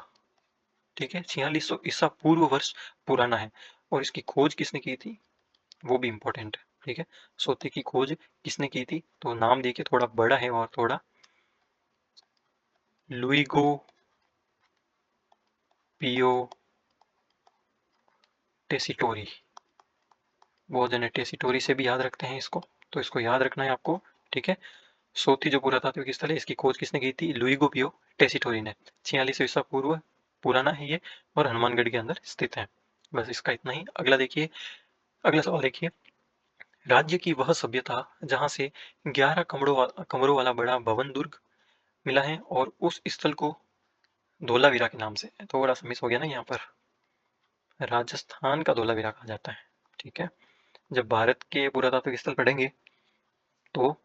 ठीक है, 4600 ईसा पूर्व वर्ष पुराना है। और इसकी खोज किसने की थी वो भी इम्पोर्टेंट है। ठीक है, सोते की खोज किसने की थी? तो नाम देखिए थोड़ा बड़ा है और थोड़ा, लुइगो पियो टेसिटोरी। बहुत जने टेसिटोरी से भी याद रखते हैं इसको, तो इसको याद रखना है आपको। ठीक है, सोती जो पुरातात्विक स्थल है इसकी खोज किसने की थी? लुइगो पियो टेसिटोरी ने। 46 ईसा पूर्व पुराना है ये और हनुमानगढ़ के अंदर स्थित है। बस इसका इतना ही। अगला देखिए, अगला सवाल देखिए, राज्य की वह सभ्यता जहां से 11 कमरों वाला बड़ा भवन दुर्ग मिला है और उस स्थल को धोलावीरा के नाम से, थोड़ा सा मिस हो गया ना यहाँ पर, राजस्थान का धोलावीरा कहा जाता है। ठीक है, जब भारत के पुरातात्विक स्थल पढ़ेंगे तो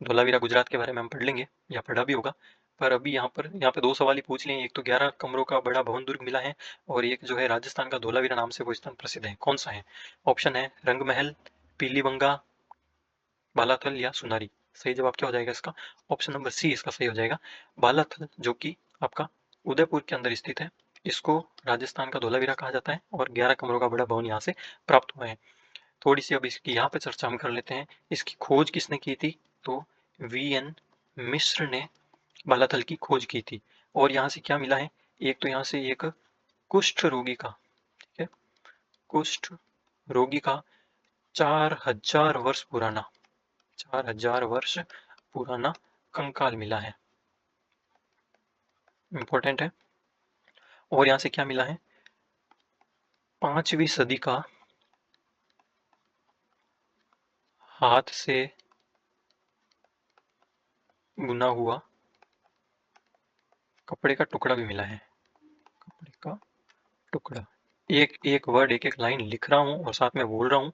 धोलावीरा गुजरात के बारे में हम पढ़ लेंगे या पढ़ा भी होगा। पर अभी यहाँ पे दो सवाल ही पूछ लिए, एक तो 11 कमरों का बड़ा भवन दुर्ग मिला है और एक जो है राजस्थान का धोलावीरा नाम से वो स्थान प्रसिद्ध है। कौन सा है? ऑप्शन है रंगमहल, पीलीबंगा, बालाथल या सुनारी। सही जवाब क्या हो जाएगा इसका? ऑप्शन नंबर सी इसका सही हो जाएगा। बालाथल जो कि आपका उदयपुर के अंदर स्थित है, इसको राजस्थान का धोलावीरा कहा जाता है और 11 कमरों का बड़ा भवन यहाँ से प्राप्त हुआ है। थोड़ी सी अब इसकी यहाँ पे चर्चा हम कर लेते हैं। इसकी खोज किसने की थी? तो वी.एन. मिश्र ने बालाथल की खोज की थी। और यहाँ से क्या मिला है? एक तो यहाँ से एक कुष्ठ रोगी का, ठीक है, कुष्ठ रोगी का 4000 वर्ष पुराना, 4000 वर्ष पुराना कंकाल मिला है, इंपॉर्टेंट है। और यहाँ से क्या मिला है? 5वीं सदी का हाथ से बुना हुआ कपड़े का टुकड़ा भी मिला है, कपड़े का टुकड़ा। एक एक वर्ड, एक एक लाइन लिख रहा हूँ और साथ में बोल रहा हूँ,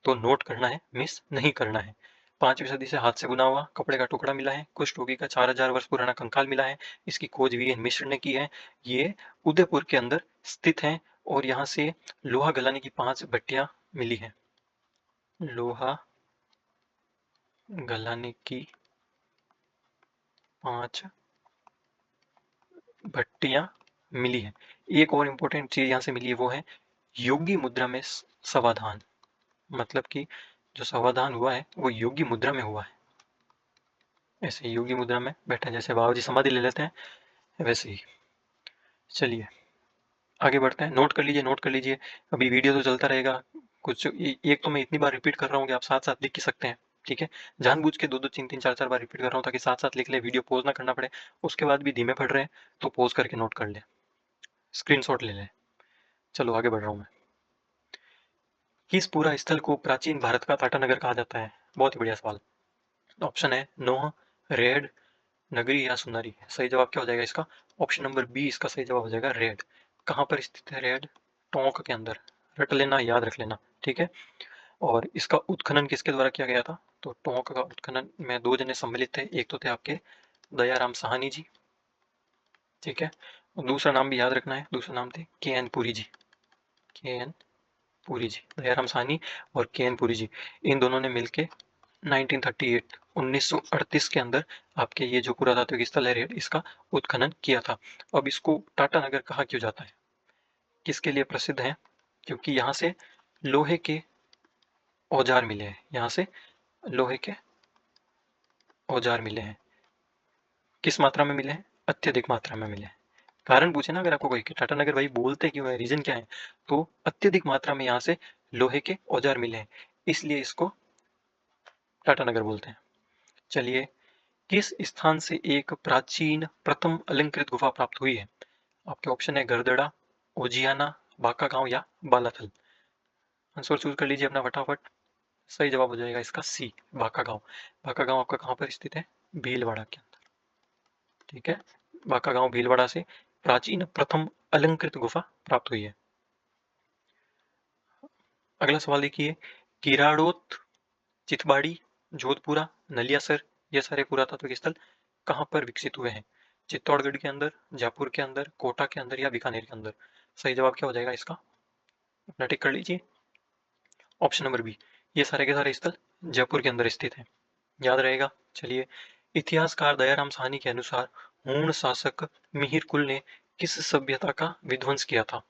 तो नोट करना है, मिस नहीं करना है। 5वीं सदी से हाथ से बुना हुआ कपड़े का टुकड़ा मिला है, कुष्ठ रोगी का 4000 वर्ष पुराना कंकाल मिला है, इसकी खोज वी.एन. मिश्र ने की है, ये उदयपुर के अंदर स्थित है। और यहाँ से लोहा गलाने की 5 भट्टियां मिली है, लोहा गलाने की 5 भट्टियां मिली है। एक और इम्पोर्टेंट चीज यहाँ से मिली है वो है योगी मुद्रा में समाधान, मतलब कि जो समाधान हुआ है वो योगी मुद्रा में हुआ है। ऐसे योगी मुद्रा में बैठे, जैसे बाबा जी समाधि ले लेते हैं वैसे ही। चलिए आगे बढ़ते हैं, नोट कर लीजिए, नोट कर लीजिए। अभी वीडियो तो चलता रहेगा, कुछ एक तो मैं इतनी बार रिपीट कर रहा हूँ कि आप साथ साथ लिख ही सकते हैं। ठीक है, जानबूझ के दो दो तीन तीन चार चार बार रिपीट कर रहा हूँ ताकि साथ साथ लिख ले, वीडियो पॉज ना करना पड़े। उसके बाद भी धीमे पढ़ रहे हैं तो पॉज करके नोट कर ले, स्क्रीनशॉट ले लें। चलो आगे बढ़ रहा हूँ मैं। किस पूरा स्थल को प्राचीन भारत का टाटानगर कहा जाता है? बहुत ही बढ़िया सवाल। ऑप्शन है नोह, रेड, नगरी या सुनारी। सही जवाब क्या हो जाएगा इसका? ऑप्शन नंबर बी इसका सही जवाब हो जाएगा, रेड। कहाँ पर स्थित है रेड? टोंक के अंदर। रट लेना, याद रख लेना। ठीक है। और इसका उत्खनन किसके द्वारा किया गया था? तो टोंक का उत्खनन में 2 जने सम्मिलित थे। एक तो थे आपके दयाराम साहनी जी, ठीक है, और दूसरा नाम भी याद रखना है, दूसरा नाम थे के.एन. पुरी जी। के.एन. पुरी जी, दयाराम साहनी और के.एन. पुरी जी, इन दोनों ने मिलके 1938 1938 के अंदर आपके ये जो पुरातात्विक स्थल है रेड, इसका उत्खनन किया था। अब इसको टाटा नगर कहा क्यों जाता है? किसके लिए प्रसिद्ध है? क्योंकि यहाँ से लोहे के औजार मिले हैं, यहाँ से लोहे के औजार मिले हैं। किस मात्रा में मिले हैं? अत्यधिक मात्रा में मिले हैं। कारण पूछे ना अगर आपको कोई कि टाटा नगर भाई बोलते क्यों है, रीजन क्या है, तो अत्यधिक मात्रा में यहाँ से लोहे के औजार मिले हैं, इसलिए इसको टाटा नगर बोलते हैं। चलिए, किस स्थान से एक प्राचीन प्रथम अलंकृत गुफा प्राप्त हुई है? आपके ऑप्शन है गरदड़ा, ओजियाना, बाका गांव या बालाथल। आंसर चूज कर लीजिए अपना फटाफट। सही जवाब हो जाएगा इसका सी, बाका गांव। बाका गांव आपका कहाँ पर स्थित है? भीलवाड़ा के अंदर, ठीक है। बाका गांव भीलवाड़ा से प्राचीन प्रथम अलंकृत गुफा प्राप्त हुई है। अगला सवाल देखिए, किराड़ोत, चितबाड़ी, जोधपुरा, नलियासर, ये सारे पुरातात्विक स्थल कहाँ पर विकसित हुए हैं? चित्तौड़गढ़ के अंदर, जयपुर के अंदर, कोटा के अंदर या बीकानेर के अंदर? सही जवाब क्या हो जाएगा इसका? अपना टिक कर लीजिए। ऑप्शन नंबर बी, ये सारे के सारे स्थल जयपुर के अंदर स्थित हैं, याद रहेगा। चलिए, इतिहासकार दयाराम साहनी के अनुसार हूण शासक मिहिर कुल ने किस सभ्यता का विध्वंस किया था?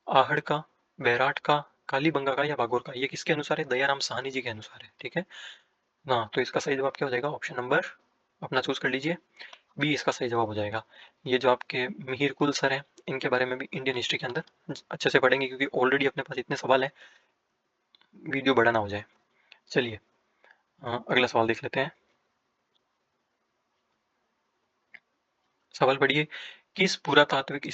आहड़ का, बैराट का, कालीबंगा का या बागोर का? ये किसके अनुसार है? दयाराम साहनी जी के अनुसार है, ठीक है ना। तो इसका सही जवाब क्या हो जाएगा? ऑप्शन नंबर अपना चूज कर लीजिए, बी इसका सही जवाब हो जाएगा। ये जो आपके मिहिर कुल सर हैं, इनके बारे में भी इंडियन हिस्ट्री के अंदर अच्छे से पढ़ेंगे, क्योंकि ऑलरेडी अपने पास इतने सवाल हैं, वीडियो बड़ा ना हो जाए। चलिए, अगला सवाल देख लेते हैं। सवाल पढ़िए, किस पुरातात्विक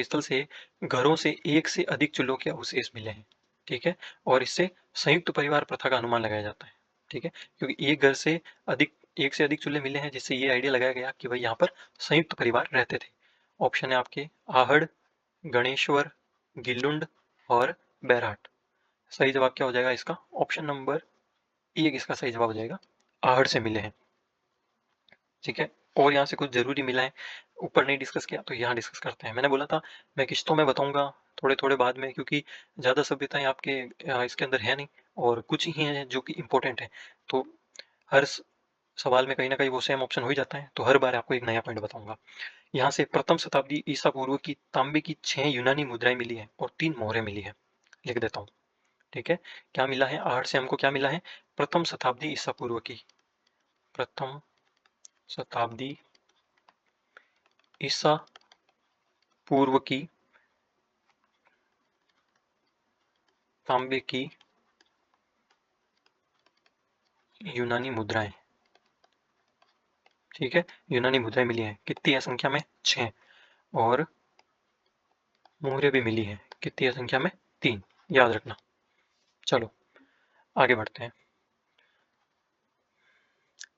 स्थल से घरों से एक से अधिक चूल्हों के अवशेष मिले हैं? ठीक है, और इससे संयुक्त परिवार प्रथा का अनुमान लगाया जाता है, ठीक है, क्योंकि एक से अधिक चूल्हे मिले हैं, जिससे ये आइडिया लगाया गया कि भाई यहाँ पर संयुक्त परिवार रहते थे। ऑप्शन है आपके आहड़, गणेश्वर, गिल्लुंड और बैराट। सही जवाब क्या हो जाएगा इसका? ऑप्शन नंबर एक इसका सही जवाब हो जाएगा, आहड़ से मिले हैं, ठीक है। और यहाँ से कुछ जरूरी मिला है, ऊपर नहीं डिस्कस किया तो यहाँ डिस्कस करते हैं। मैंने बोला था मैं किस्तों में बताऊंगा थोड़े थोड़े बाद में, क्योंकि ज़्यादा सभ्यताएं आपके इसके अंदर है नहीं, और कुछ ही हैं जो कि इंपॉर्टेंट है। तो हर सवाल में कहीं ना कहीं वो सेम ऑप्शन हो ही जाता है, तो हर बार आपको एक नया पॉइंट बताऊंगा। यहाँ से प्रथम शताब्दी ईसा पूर्व की तांबे की 6 यूनानी मुद्राएं मिली है और 3 मोहरें मिली है। लिख देता हूँ, ठीक है। क्या मिला है? आहड़ से हमको क्या मिला है? प्रथम शताब्दी ईसा पूर्व की, प्रथम शताब्दी ईसा पूर्व की तांबे की यूनानी मुद्राएं, ठीक है, यूनानी मुद्राएं मिली हैं। कितनी है संख्या में? 6। और मोहरें भी मिली हैं। कितनी है संख्या में? 3, याद रखना। चलो आगे बढ़ते हैं।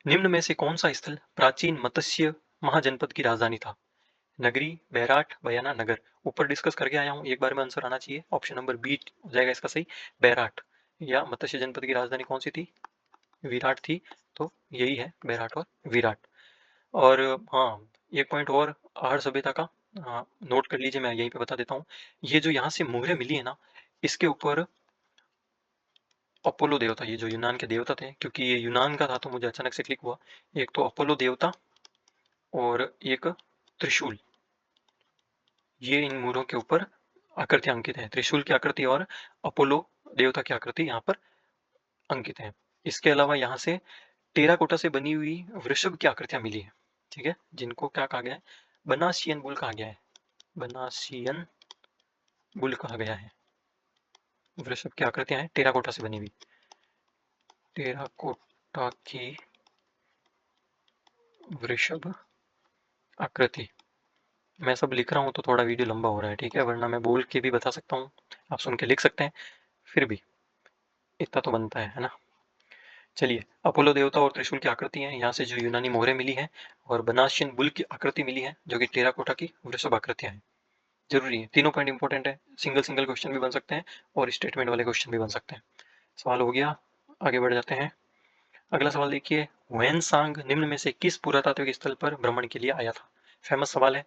निम्न में से कौन सा स्थल प्राचीन मत्स्य महाजनपद की राजधानी था? नगरी, बैराट, बयाना, नगर। ऊपर डिस्कस करके आया हूँ, एक बार में आंसर आना चाहिए। ऑप्शन नंबर बी हो जाएगा इसका सही, बैराट। या मत्स्य जनपद की राजधानी कौन सी थी? विराट थी, तो यही है बैराट और विराट। और हाँ, एक पॉइंट और आहड़ सभ्यता का नोट कर लीजिए, मैं यहीं पे बता देता हूँ। ये जो यहाँ से मोहरें मिली है ना, इसके ऊपर अपोलो देवता, ये जो यूनान के देवता थे, क्योंकि ये यूनान का था तो मुझे अचानक से क्लिक हुआ, एक तो अपोलो देवता और एक त्रिशूल, ये इन मोहरों के ऊपर आकृतियां अंकित है। त्रिशूल की आकृति और अपोलो देवता की आकृति यहाँ पर अंकित है। इसके अलावा यहाँ से टेराकोटा से बनी हुई वृषभ की आकृतियां मिली है, ठीक है, जिनको क्या कहा गया है? बनासियन बुल कहा गया है, बनासियन बुल कहा गया है। वृषभ की आकृतियां हैं टेराकोटा से बनी हुई, टेराकोटा की वृषभ आकृति। मैं सब लिख रहा हूँ तो थोड़ा वीडियो लंबा हो रहा है, ठीक है, वरना मैं बोल के भी बता सकता हूँ, आप सुन के लिख सकते हैं, फिर भी इतना तो बनता है ना। चलिए, अपोलो देवता और त्रिशूल की आकृति है, यहाँ से जो यूनानी मोहरें मिली हैं, और बनासियन बुल की आकृति मिली है, जो कि टेराकोटा की वृषभ आकृतियां हैं, जरूरी है। तीनों पॉइंट इंपॉर्टेंट है, सिंगल सिंगल क्वेश्चन भी बन सकते हैं और स्टेटमेंट वाले क्वेश्चन भी बन सकते हैं। सवाल हो गया, आगे बढ़ जाते हैं। अगला सवाल देखिए, ह्वेनसांग निम्न में से किस पुरातात्विक स्थल पर भ्रमण के लिए आया था? फेमस सवाल है।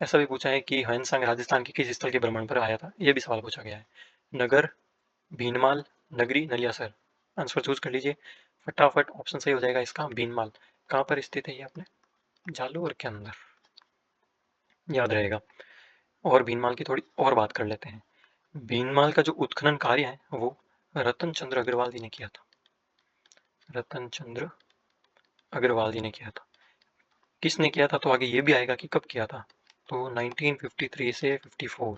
ऐसा भी पूछा है कि ह्वेनसांग राजस्थान के किस स्थल के भ्रमण पर आया था, ये भी सवाल पूछा गया है। नगर, भीनमाल, नगरी, नलियासर। आंसर चूज कर लीजिए फटाफट। ऑप्शन सही हो जाएगा इसका भीनमाल। कहाँ पर स्थित है ये अपने जालोर के अंदर, याद रहेगा। और भीनमाल की थोड़ी और बात कर लेते हैं। भीनमाल का जो उत्खनन कार्य है वो रतन चंद्र अग्रवाल जी ने किया था। रतन चंद्र अग्रवाल जी ने किया था। किसने किया था तो आगे ये भी आएगा कि कब किया था। तो 1953 से 54,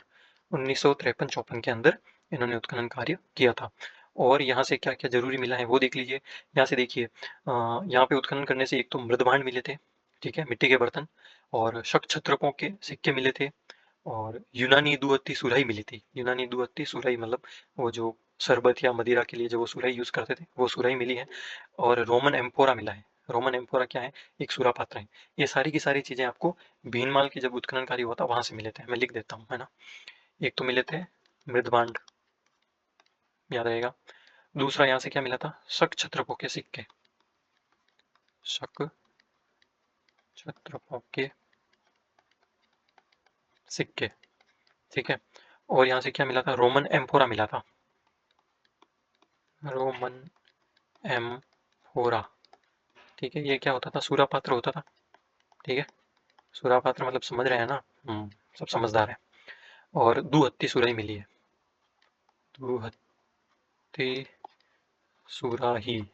1953-54 के अंदर इन्होंने उत्खनन कार्य किया था। और यहाँ से क्या क्या जरूरी मिला है वो देख लीजिए। यहाँ से देखिए, यहाँ पे उत्खनन करने से एक तो मृदभांड मिले थे, ठीक है, मिट्टी के बर्तन, और शक छत्रपों के सिक्के मिले थे, और यूनानी दुअत्ती सुराही मिली थी। यूनानी दुअत्ती सुराही मतलब वो जो शरबत या मदिरा के लिए जो वो सुराही यूज करते थे, वो सुराही मिली है। और रोमन एम्पोरा मिला है। रोमन एम्पोरा क्या है? एक सुरा पात्र है। ये सारी की सारी चीजें आपको भीनमाल की जब उत्खनन कार्य हुआ था वहां से मिले थे। मैं लिख देता हूँ, है ना। एक तो मिले थे मृदभांड, याद रहेगा। दूसरा यहाँ से क्या मिला था? शक छत्रपों के सिक्के, शक छत्रपों के सिक्के, ठीक है। और यहाँ से क्या मिला था? रोमन एम्फोरा मिला था। रोमन एम्फोरा, ठीक है। ये क्या होता था? सूरा पात्र होता था, ठीक है। सूरा पात्र मतलब समझ रहे हैं ना। सब समझदार है। और दुहत्ती सुराही मिली है। दुहत्ती सुराही,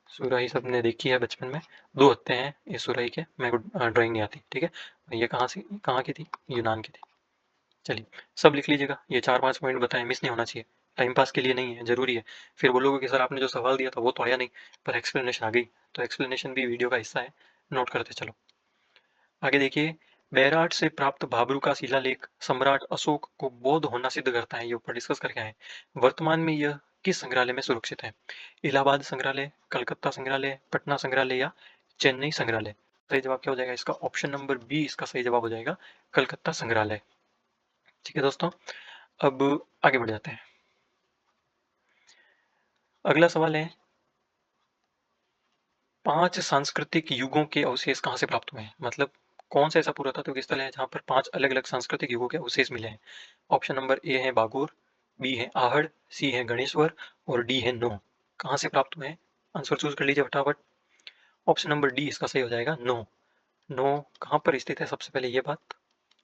सुराही सबने देखी है बचपन में। दो हत्ते हैं इस सुराही के, मेरे को ड्राइंग नहीं आती, ठीक है। ये कहाँ की थी? यूनान की थी। चलिए, सब लिख लीजिएगा। ये 4-5 पॉइंट बताएं, मिस नहीं होना चाहिए। टाइम पास के लिए नहीं है, जरूरी है। फिर बोलोगे कि सर आपने जो सवाल दिया था वो तो आया नहीं, पर एक्सप्लेनेशन आ गई। तो एक्सप्लेनेशन भी वीडियो का हिस्सा है, नोट करते चलो। आगे देखिए, बैराट से प्राप्त भाब्रू का शिलालेख सम्राट अशोक को बौद्ध होना सिद्ध करता है। ये ऊपर डिस्कस करके आए। वर्तमान में यह किस संग्रहालय में सुरक्षित है? इलाहाबाद संग्रहालय, कलकत्ता संग्रहालय, पटना संग्रहालय या चेन्नई संग्रहालय? सही जवाब क्या हो जाएगा इसका? ऑप्शन नंबर बी इसका सही जवाब हो जाएगा, कलकत्ता संग्रहालय। ठीक है दोस्तों, अब आगे बढ़ जाते हैं। अगला सवाल है, 5 सांस्कृतिक युगों के अवशेष कहाँ से प्राप्त हुए हैं? मतलब कौन सा ऐसा पुरातात्विक स्थल है जहाँ पर 5 अलग अलग सांस्कृतिक युगों के अवशेष मिले हैं? ऑप्शन नंबर ए है बागोर, बी है आहड़, सी है गणेश्वर और डी है नो। कहाँ से प्राप्त हुए हैं? आंसर चूज कर लीजिए फटाफट। ऑप्शन नंबर डी इसका सही हो जाएगा, नो। नो कहाँ पर स्थित है? सबसे पहले ये बात,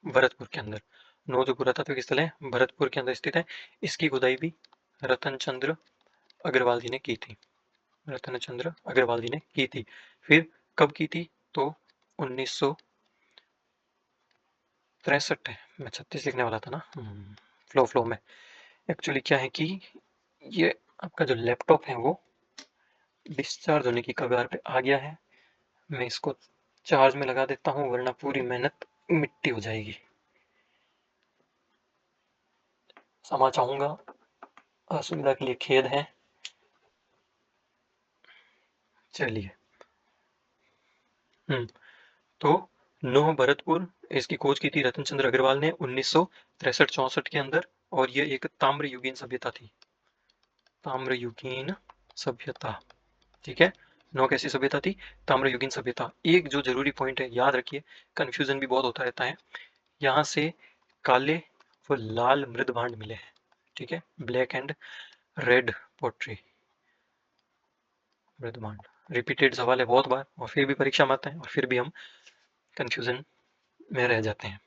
भरतपुर के अंदर। नो जो पुरातात्विक स्थल है भरतपुर के अंदर स्थित है। इसकी खुदाई भी रतन चंद्र अग्रवाल जी ने की थी। रतन चंद्र अग्रवाल जी ने की थी। फिर कब की थी? तो 1963 है। मैं 36 लिखने वाला था ना, फ्लो में। एक्चुअली क्या है कि ये आपका जो लैपटॉप है वो डिस्चार्ज होने की कगार पे आ गया है। मैं इसको चार्ज में लगा देता हूँ, वरना पूरी मेहनत मिट्टी हो जाएगी। क्षमा चाहूंगा, असुविधा के लिए खेद है। चलिए, तो नोह भरतपुर, इसकी खोज की थी रतन चंद्र अग्रवाल ने 1963-64 के अंदर। और ये एक ताम्रयुगीन सभ्यता थी। ताम्रयुगीन सभ्यता, ठीक है। नौ कैसी सभ्यता थी? ताम्रयुगीन सभ्यता। एक जो जरूरी पॉइंट है, याद रखिए, कंफ्यूजन भी बहुत होता रहता है। यहाँ से काले व लाल मृद भांड मिले हैं, ठीक है। ब्लैक एंड रेड पोट्री, मृद भांड। रिपीटेड सवाल है बहुत बार, और फिर भी परीक्षा में आता है, और फिर भी हम कंफ्यूजन में रह जाते हैं।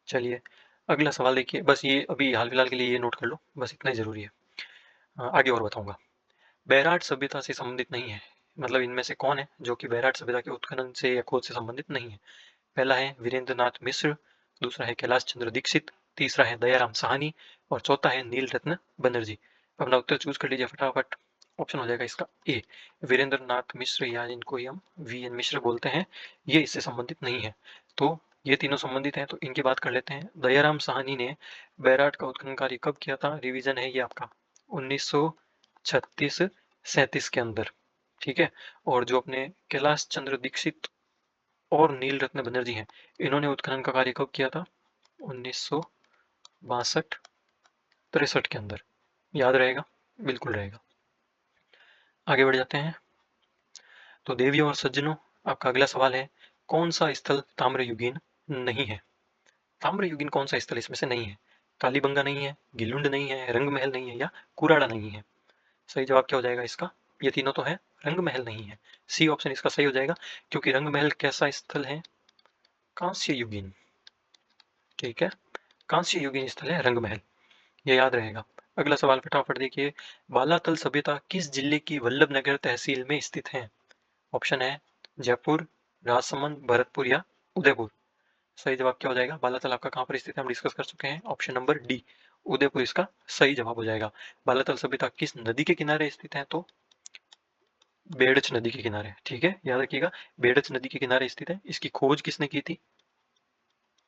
चलिए, अगला सवाल देखिए। बस ये अभी हाल फिलहाल के लिए ये नोट कर लो, बस इतना ही जरूरी है। आगे और बताऊंगा। बैराट सभ्यता से संबंधित नहीं है। मतलब इनमें से कौन है जो कि बैराट सभ्यता के उत्खनन से या खोज से संबंधित नहीं है? पहला है वीरेंद्र नाथ मिश्र, दूसरा है कैलाश चंद्र दीक्षित, तीसरा है दयाराम साहनी, और चौथा है नील रत्न बनर्जी। अपना उत्तर चूज कर लीजिए फटाफट। ऑप्शन हो जाएगा इसका ए, वीरेंद्र नाथ मिश्र, या इनको ही हम वी एन मिश्र बोलते हैं, ये इससे संबंधित नहीं है। तो ये तीनों संबंधित हैं, तो इनकी बात कर लेते हैं। दयाराम साहनी ने बैराट का उत्खनन कार्य कब किया था? रिवीजन है ये आपका 1936-37 के अंदर, ठीक है। और जो अपने कैलाश चंद्र दीक्षित और नील रत्न बनर्जी हैं, इन्होंने उत्खनन का कार्य कब किया था? 1962-63 के अंदर। याद रहेगा? बिल्कुल रहेगा। आगे बढ़ जाते हैं। तो देवियों और सज्जनों, आपका अगला सवाल है, कौन सा स्थल ताम्रयुगीन नहीं है? ताम्रयुगीन कौन सा स्थल इसमें से नहीं है? कालीबंगा नहीं है, गिलुंड नहीं है, रंग महल नहीं है, या कुराड़ा नहीं है? सही जवाब क्या हो जाएगा इसका? ये तीनों तो है, रंग महल नहीं है। सी ऑप्शन इसका सही हो जाएगा, क्योंकि रंग महल कैसा स्थल है? कांस्य युगीन। ठीक है, कांस्य युगीन स्थल है रंग महल, ये याद रहेगा। अगला सवाल फटाफट देखिए, बालातल सभ्यता किस जिले की वल्लभनगर तहसील में स्थित है? ऑप्शन है जयपुर, राजसमंद, भरतपुर या उदयपुर। सही जवाब क्या हो जाएगा? बालातल आपका कहाँ पर स्थित है हम डिस्कस कर चुके हैं, ऑप्शन नंबर डी, उदयपुर इसका सही जवाब हो जाएगा। बालातल सभ्यता किस नदी के किनारे स्थित है? तो बेड़च नदी के किनारे। ठीक है, याद रखिएगा, बेड़च नदी के किनारे स्थित है। इसकी खोज किसने की थी?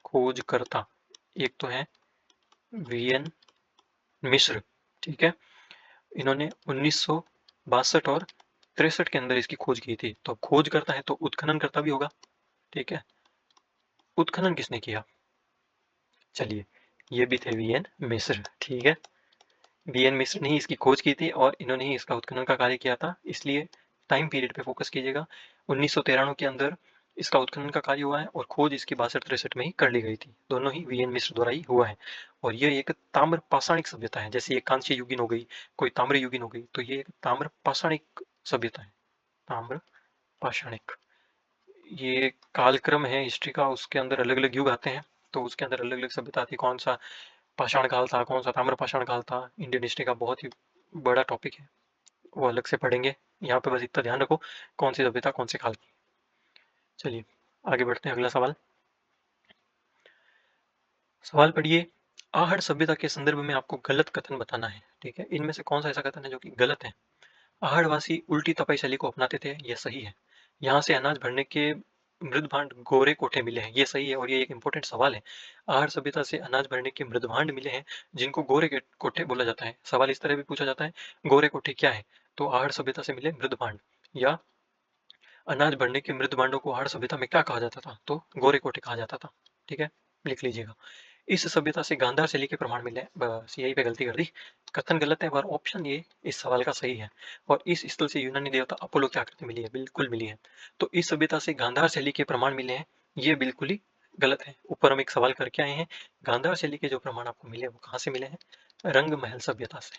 खोजकर्ता एक तो है वीएन मिश्र। ठीक है, इन्होंने 1962 और 63 के अंदर इसकी खोज की थी। तो खोज करता है तो उत्खनन करता भी होगा। ठीक है, उत्खनन किसने किया? चलिए, ये भी थे वीएन मिश्र। ठीक है, वीएन मिश्र ने ही इसकी खोज की थी और इन्होंने ही इसका उत्खनन का कार्य किया था, इसलिए टाइम पीरियड पे फोकस कीजिएगा। 1993 के अंदर इसका उत्खनन का कार्य हुआ है और खोज इसकी 62-63 में ही कर ली गई थी। दोनों ही वीएन मिश्र द्वारा ही हुआ है। और ये एक ताम्र पाषाणिक सभ्यता है, जैसे एक कांस्य युगीन हो गई, कोई ताम्र युगीन हो गई, तो ये एक ताम्र पाषाणिक सभ्यता है। ताम्र पाषाणिक, ये कालक्रम है हिस्ट्री का, उसके अंदर अलग अलग युग आते हैं, तो उसके अंदर अलग अलग सभ्यता आती है। कौन सा पाषाण काल था, कौन सा ताम्र पाषाण काल था, इंडियन हिस्ट्री का बहुत ही बड़ा टॉपिक है, वो अलग से पढ़ेंगे। यहाँ पे बस इतना ध्यान रखो कौन सी सभ्यता कौन से काल की। चलिए आगे बढ़ते हैं, अगला सवाल। सवाल पढ़िए, आहड़ सभ्यता के संदर्भ में आपको गलत कथन बताना है। ठीक है, इनमें से कौन सा ऐसा कथन है जो कि गलत है? आहड़वासी उल्टी तपाई शैली को अपनाते थे, यह सही है। यहाँ से अनाज भरने के मृद भांड गोरे कोठे मिले हैं, ये सही है और ये एक इंपॉर्टेंट सवाल है। आहड़ सभ्यता से अनाज भरने के मृद भांड मिले हैं, जिनको गोरे के कोठे बोला जाता है। सवाल इस तरह भी पूछा जाता है, गोरे कोठे क्या है? तो आहड़ सभ्यता से मिले मृद भांड, या अनाज भरने के मृद भांडों को आहड़ सभ्यता में क्या कहा जाता था? तो गोरे कोठे कहा जाता था। ठीक है, लिख लीजिएगा। इस सभ्यता से गांधार शैली के प्रमाण मिले, बस यही पे गलती कर दी, कथन गलत है, पर ऑप्शन ये इस सवाल का सही है। और इस स्थल से यूनानी देवता अपोलो की आकृति मिली है, बिल्कुल मिली है। तो इस सभ्यता से गांधार शैली के प्रमाण मिले हैं, ये बिल्कुल ही गलत है। ऊपर हम एक सवाल करके आए हैं, गांधार शैली के जो प्रमाण आपको मिले वो कहाँ से मिले हैं? रंग महल सभ्यता से।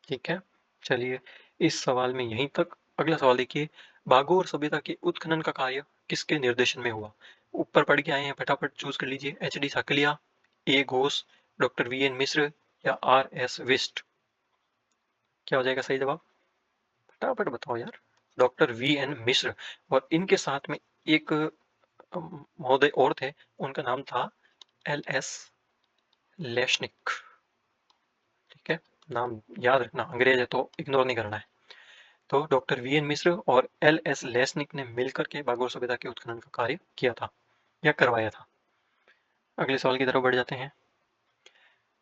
ठीक है, चलिए इस सवाल में यहीं तक। अगला सवाल देखिए, बागोर सभ्यता के उत्खनन का कार्य किसके निर्देशन में हुआ? ऊपर पढ़ के आए हैं, फटाफट चूज कर लीजिए। एच डी साकलिया, ए घोष, डॉक्टर वी एन मिश्र या आर एस विस्ट। क्या हो जाएगा सही जवाब? फटाफट बताओ यार। डॉक्टर वी एन मिश्र, और इनके साथ में एक महोदय और थे, उनका नाम था एल एस लेशनिक। ठीक है, नाम याद रखना, अंग्रेज है तो इग्नोर नहीं करना है। तो डॉक्टर वी एन मिश्र और एल एस लेसनिक ने मिलकर के बागोर सभ्यता के उत्खनन का कार्य किया था या करवाया था। अगले सवाल की तरफ बढ़ जाते हैं।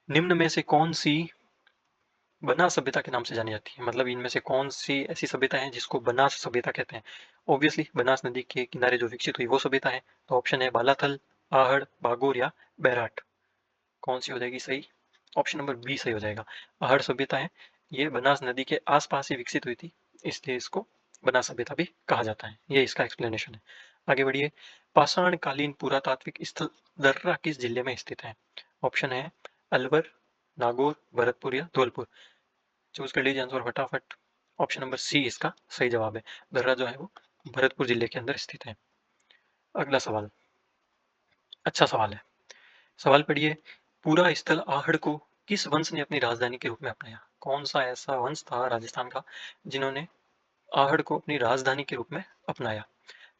निम्न में से कौन सी बनास सभ्यता के नाम से जानी जाती है? मतलब इनमें से कौन सी ऐसी सभ्यता है जिसको बनास सभ्यता कहते हैं? ऑब्वियसली बनास नदी के किनारे जो विकसित हुई वो सभ्यता है। तो ऑप्शन है बालाथल, आहड़, बागोर या बैराट। कौन सी हो जाएगी सही? ऑप्शन नंबर बी सही हो जाएगा। आहड़ सभ्यता है, ये बनास नदी के आसपास ही विकसित हुई थी, इसलिए इसको बनास सभ्यता भी कहा जाता है। ये इसका एक्सप्लेनेशन है। आगे बढ़िए, पाषाण कालीन पुरातात्विक स्थल दर्रा किस जिले में स्थित है? ऑप्शन है अलवर, नागौर, भरतपुर या धौलपुर। चूज कर लीजिए आंसर फटाफट। ऑप्शन नंबर सी इसका सही जवाब है। दर्रा जो है वो भरतपुर जिले के अंदर स्थित है। अगला सवाल, अच्छा सवाल है। सवाल पढ़िए, पूरा स्थल आहड़ को किस वंश ने अपनी राजधानी के रूप में अपनाया? कौन सा ऐसा वंश था राजस्थान का जिन्होंने आहड़ को अपनी राजधानी के रूप में अपनाया?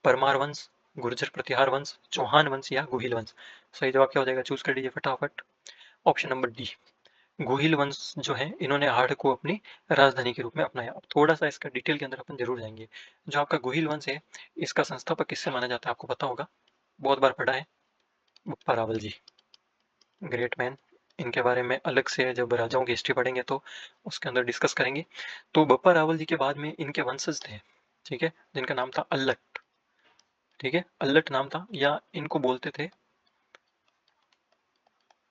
परमार वंश, गुर्जर प्रतिहार वंश, चौहान वंश या गुहिल वंश। सही जवाब क्या हो जाएगा? चूज कर लीजिए फटाफट। ऑप्शन नंबर डी, गुहिल वंश जो है इन्होंने आहड़ को अपनी राजधानी के रूप में अपनाया। अब थोड़ा सा इसका डिटेल के अंदर अपन जरूर जाएंगे। जो आपका गुहिल वंश है, इसका संस्थापक किससे माना जाता है आपको पता होगा, बहुत बार पढ़ा है, बप्पा रावल जी, ग्रेट मैन। इनके बारे में अलग से जब राजाओं की हिस्ट्री पढ़ेंगे तो उसके अंदर डिस्कस करेंगे। तो बप्पा रावल जी के बाद में इनके वंशज थे, ठीक है, जिनका नाम था अल्लट। ठीक है, अल्लट नाम था, या इनको बोलते थे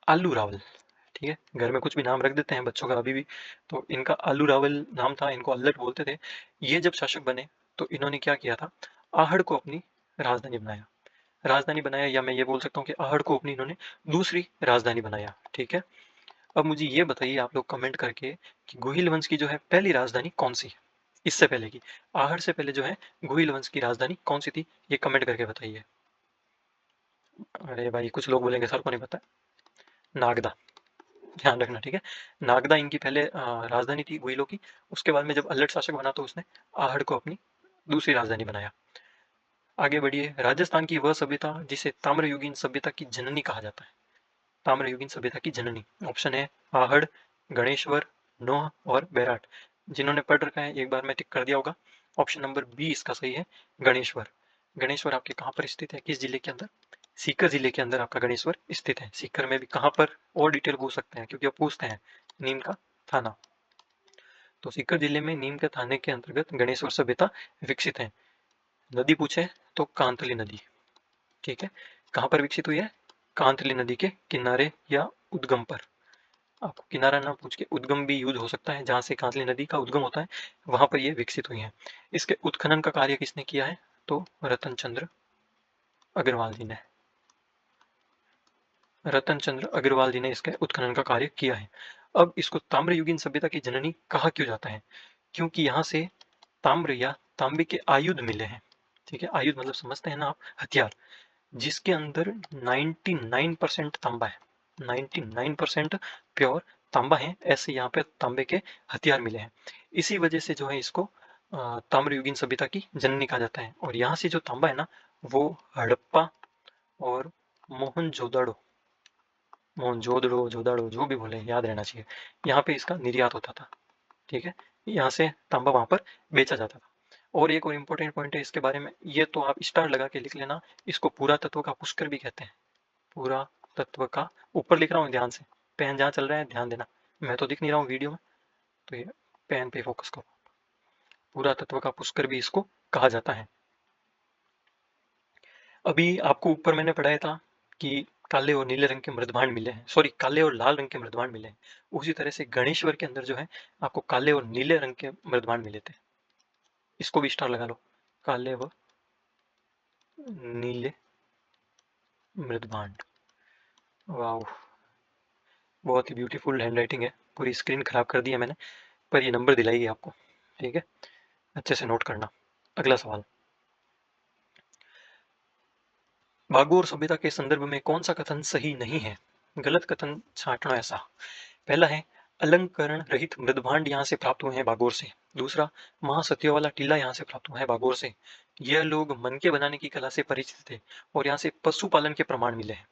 आलू रावल। ठीक है, घर में कुछ भी नाम रख देते हैं बच्चों का अभी भी। तो इनका आलू रावल नाम था, इनको अल्लट बोलते थे। ये जब शासक बने तो इन्होंने क्या किया था, आहड़ को अपनी राजधानी बनाया। राजधानी बनाया, या मैं ये बोल सकता हूँ कि आहड़ को अपनी इन्होंने दूसरी राजधानी बनाया। ठीक है, अब मुझे ये बताइए आप लोग कमेंट करके कि गोहिल वंश की जो है पहली राजधानी कौन सी है, इससे पहले की, आहड़ से पहले जो है गोहिल वंश की राजधानी कौन सी थी, ये कमेंट करके बताइए। अरे भाई कुछ लोग बोलेंगे सर को नहीं पता। नागदा, ध्यान रखना। ठीक है, नागदा इनकी पहले राजधानी थी गोइलों की। उसके बाद में जब अल्लट शासक बना तो उसने आहड़ को अपनी दूसरी राजधानी बनाया। आगे बढ़िए, राजस्थान की वह सभ्यता जिसे ताम्रयुगीन सभ्यता की जननी कहा जाता है। ताम्रयुगीन सभ्यता की जननी, ऑप्शन है आहड़, गणेश्वर, नोह और बैराट। जिन्होंने पढ़ रखा है एक बार में टिक कर दिया होगा। ऑप्शन नंबर बी इसका सही है, गणेश्वर। गणेश्वर आपके कहाँ पर स्थित है, किस जिले के अंदर? सीकर जिले के अंदर आपका गणेश्वर स्थित है। सीकर में भी कहाँ पर, और डिटेल पूछ सकते हैं क्योंकि अब पूछते हैं, नीम का थाना। तो सीकर जिले में नीम के थाने के अंतर्गत गणेश्वर सभ्यता विकसित है। नदी पूछे तो कांतली नदी। ठीक है, कहाँ पर विकसित हुई है? कांतली नदी के किनारे या उद्गम पर। आपको किनारा ना पूछ के उद्गम भी यूज हो सकता है, जहाँ से कांतली नदी का उद्गम होता है वहां पर ये विकसित हुई है। इसके उत्खनन का कार्य किसने किया है? तो रतन चंद्र अग्रवाल जी ने। रतन चंद्र अग्रवाल जी ने इसके उत्खनन का कार्य किया है। अब इसको ताम्रयुगीन सभ्यता की जननी कहा क्यों जाता है? क्योंकि यहाँ से ताम्र या तांबे के आयुध मिले हैं। ठीक है, आयुध मतलब समझते हैं ना आप, हथियार, जिसके अंदर 99% तांबा है। 99% प्योर तांबा है, ऐसे यहाँ पे तांबे के हथियार मिले हैं। इसी वजह से जो है इसको ताम्रयुगीन सभ्यता की जननी कहा जाता है। और यहाँ से जो तांबा है ना, वो हड़प्पा और मोहनजोदड़ो, मोहनजोदड़ो जोदाड़ो जो भी बोले याद रहना चाहिए, यहाँ पे इसका निर्यात होता था। ठीक है, यहाँ से तांबा वहां पर बेचा जाता था। और एक और इम्पोर्टेंट पॉइंट है इसके बारे में, ये तो आप स्टार लगा के लिख लेना, इसको पुरातत्व का पुष्कर भी कहते हैं। पुरातत्व का, ऊपर लिख रहा हूँ ध्यान से, पेन जहाँ चल रहा है ध्यान देना, मैं तो दिख नहीं रहा हूँ वीडियो में, तो ये पेन पे फोकस करो। पुरातत्व का पुष्कर भी इसको कहा जाता है। अभी आपको ऊपर मैंने पढ़ाया था कि काले और नीले रंग के मृदभांड मिले हैं, सॉरी काले और लाल रंग के मृदभांड मिले हैं। उसी तरह से गणेश्वर के अंदर जो है आपको काले और नीले रंग के मृदभांड मिले थे। इसको भी स्टार लगा लो, काले व नीले मृदभांड। वाह, बहुत ही ब्यूटीफुल हैंडराइटिंग है, पूरी स्क्रीन खराब कर दी है मैंने, पर ये नंबर दिलाएगी आपको। ठीक है, अच्छे से नोट करना। अगला सवाल, भागोर सभ्यता के संदर्भ में कौन सा कथन सही नहीं है? गलत कथन छांटना ऐसा। पहला है, अलंकरण रहित मृदभांड यहाँ से प्राप्त हुए हैं बागोर से। दूसरा, महासत्य वाला टीला यहाँ से प्राप्त हुआ है बागोर से। यह लोग मनके बनाने की कला से परिचित थे और यहाँ से पशुपालन के प्रमाण मिले हैं।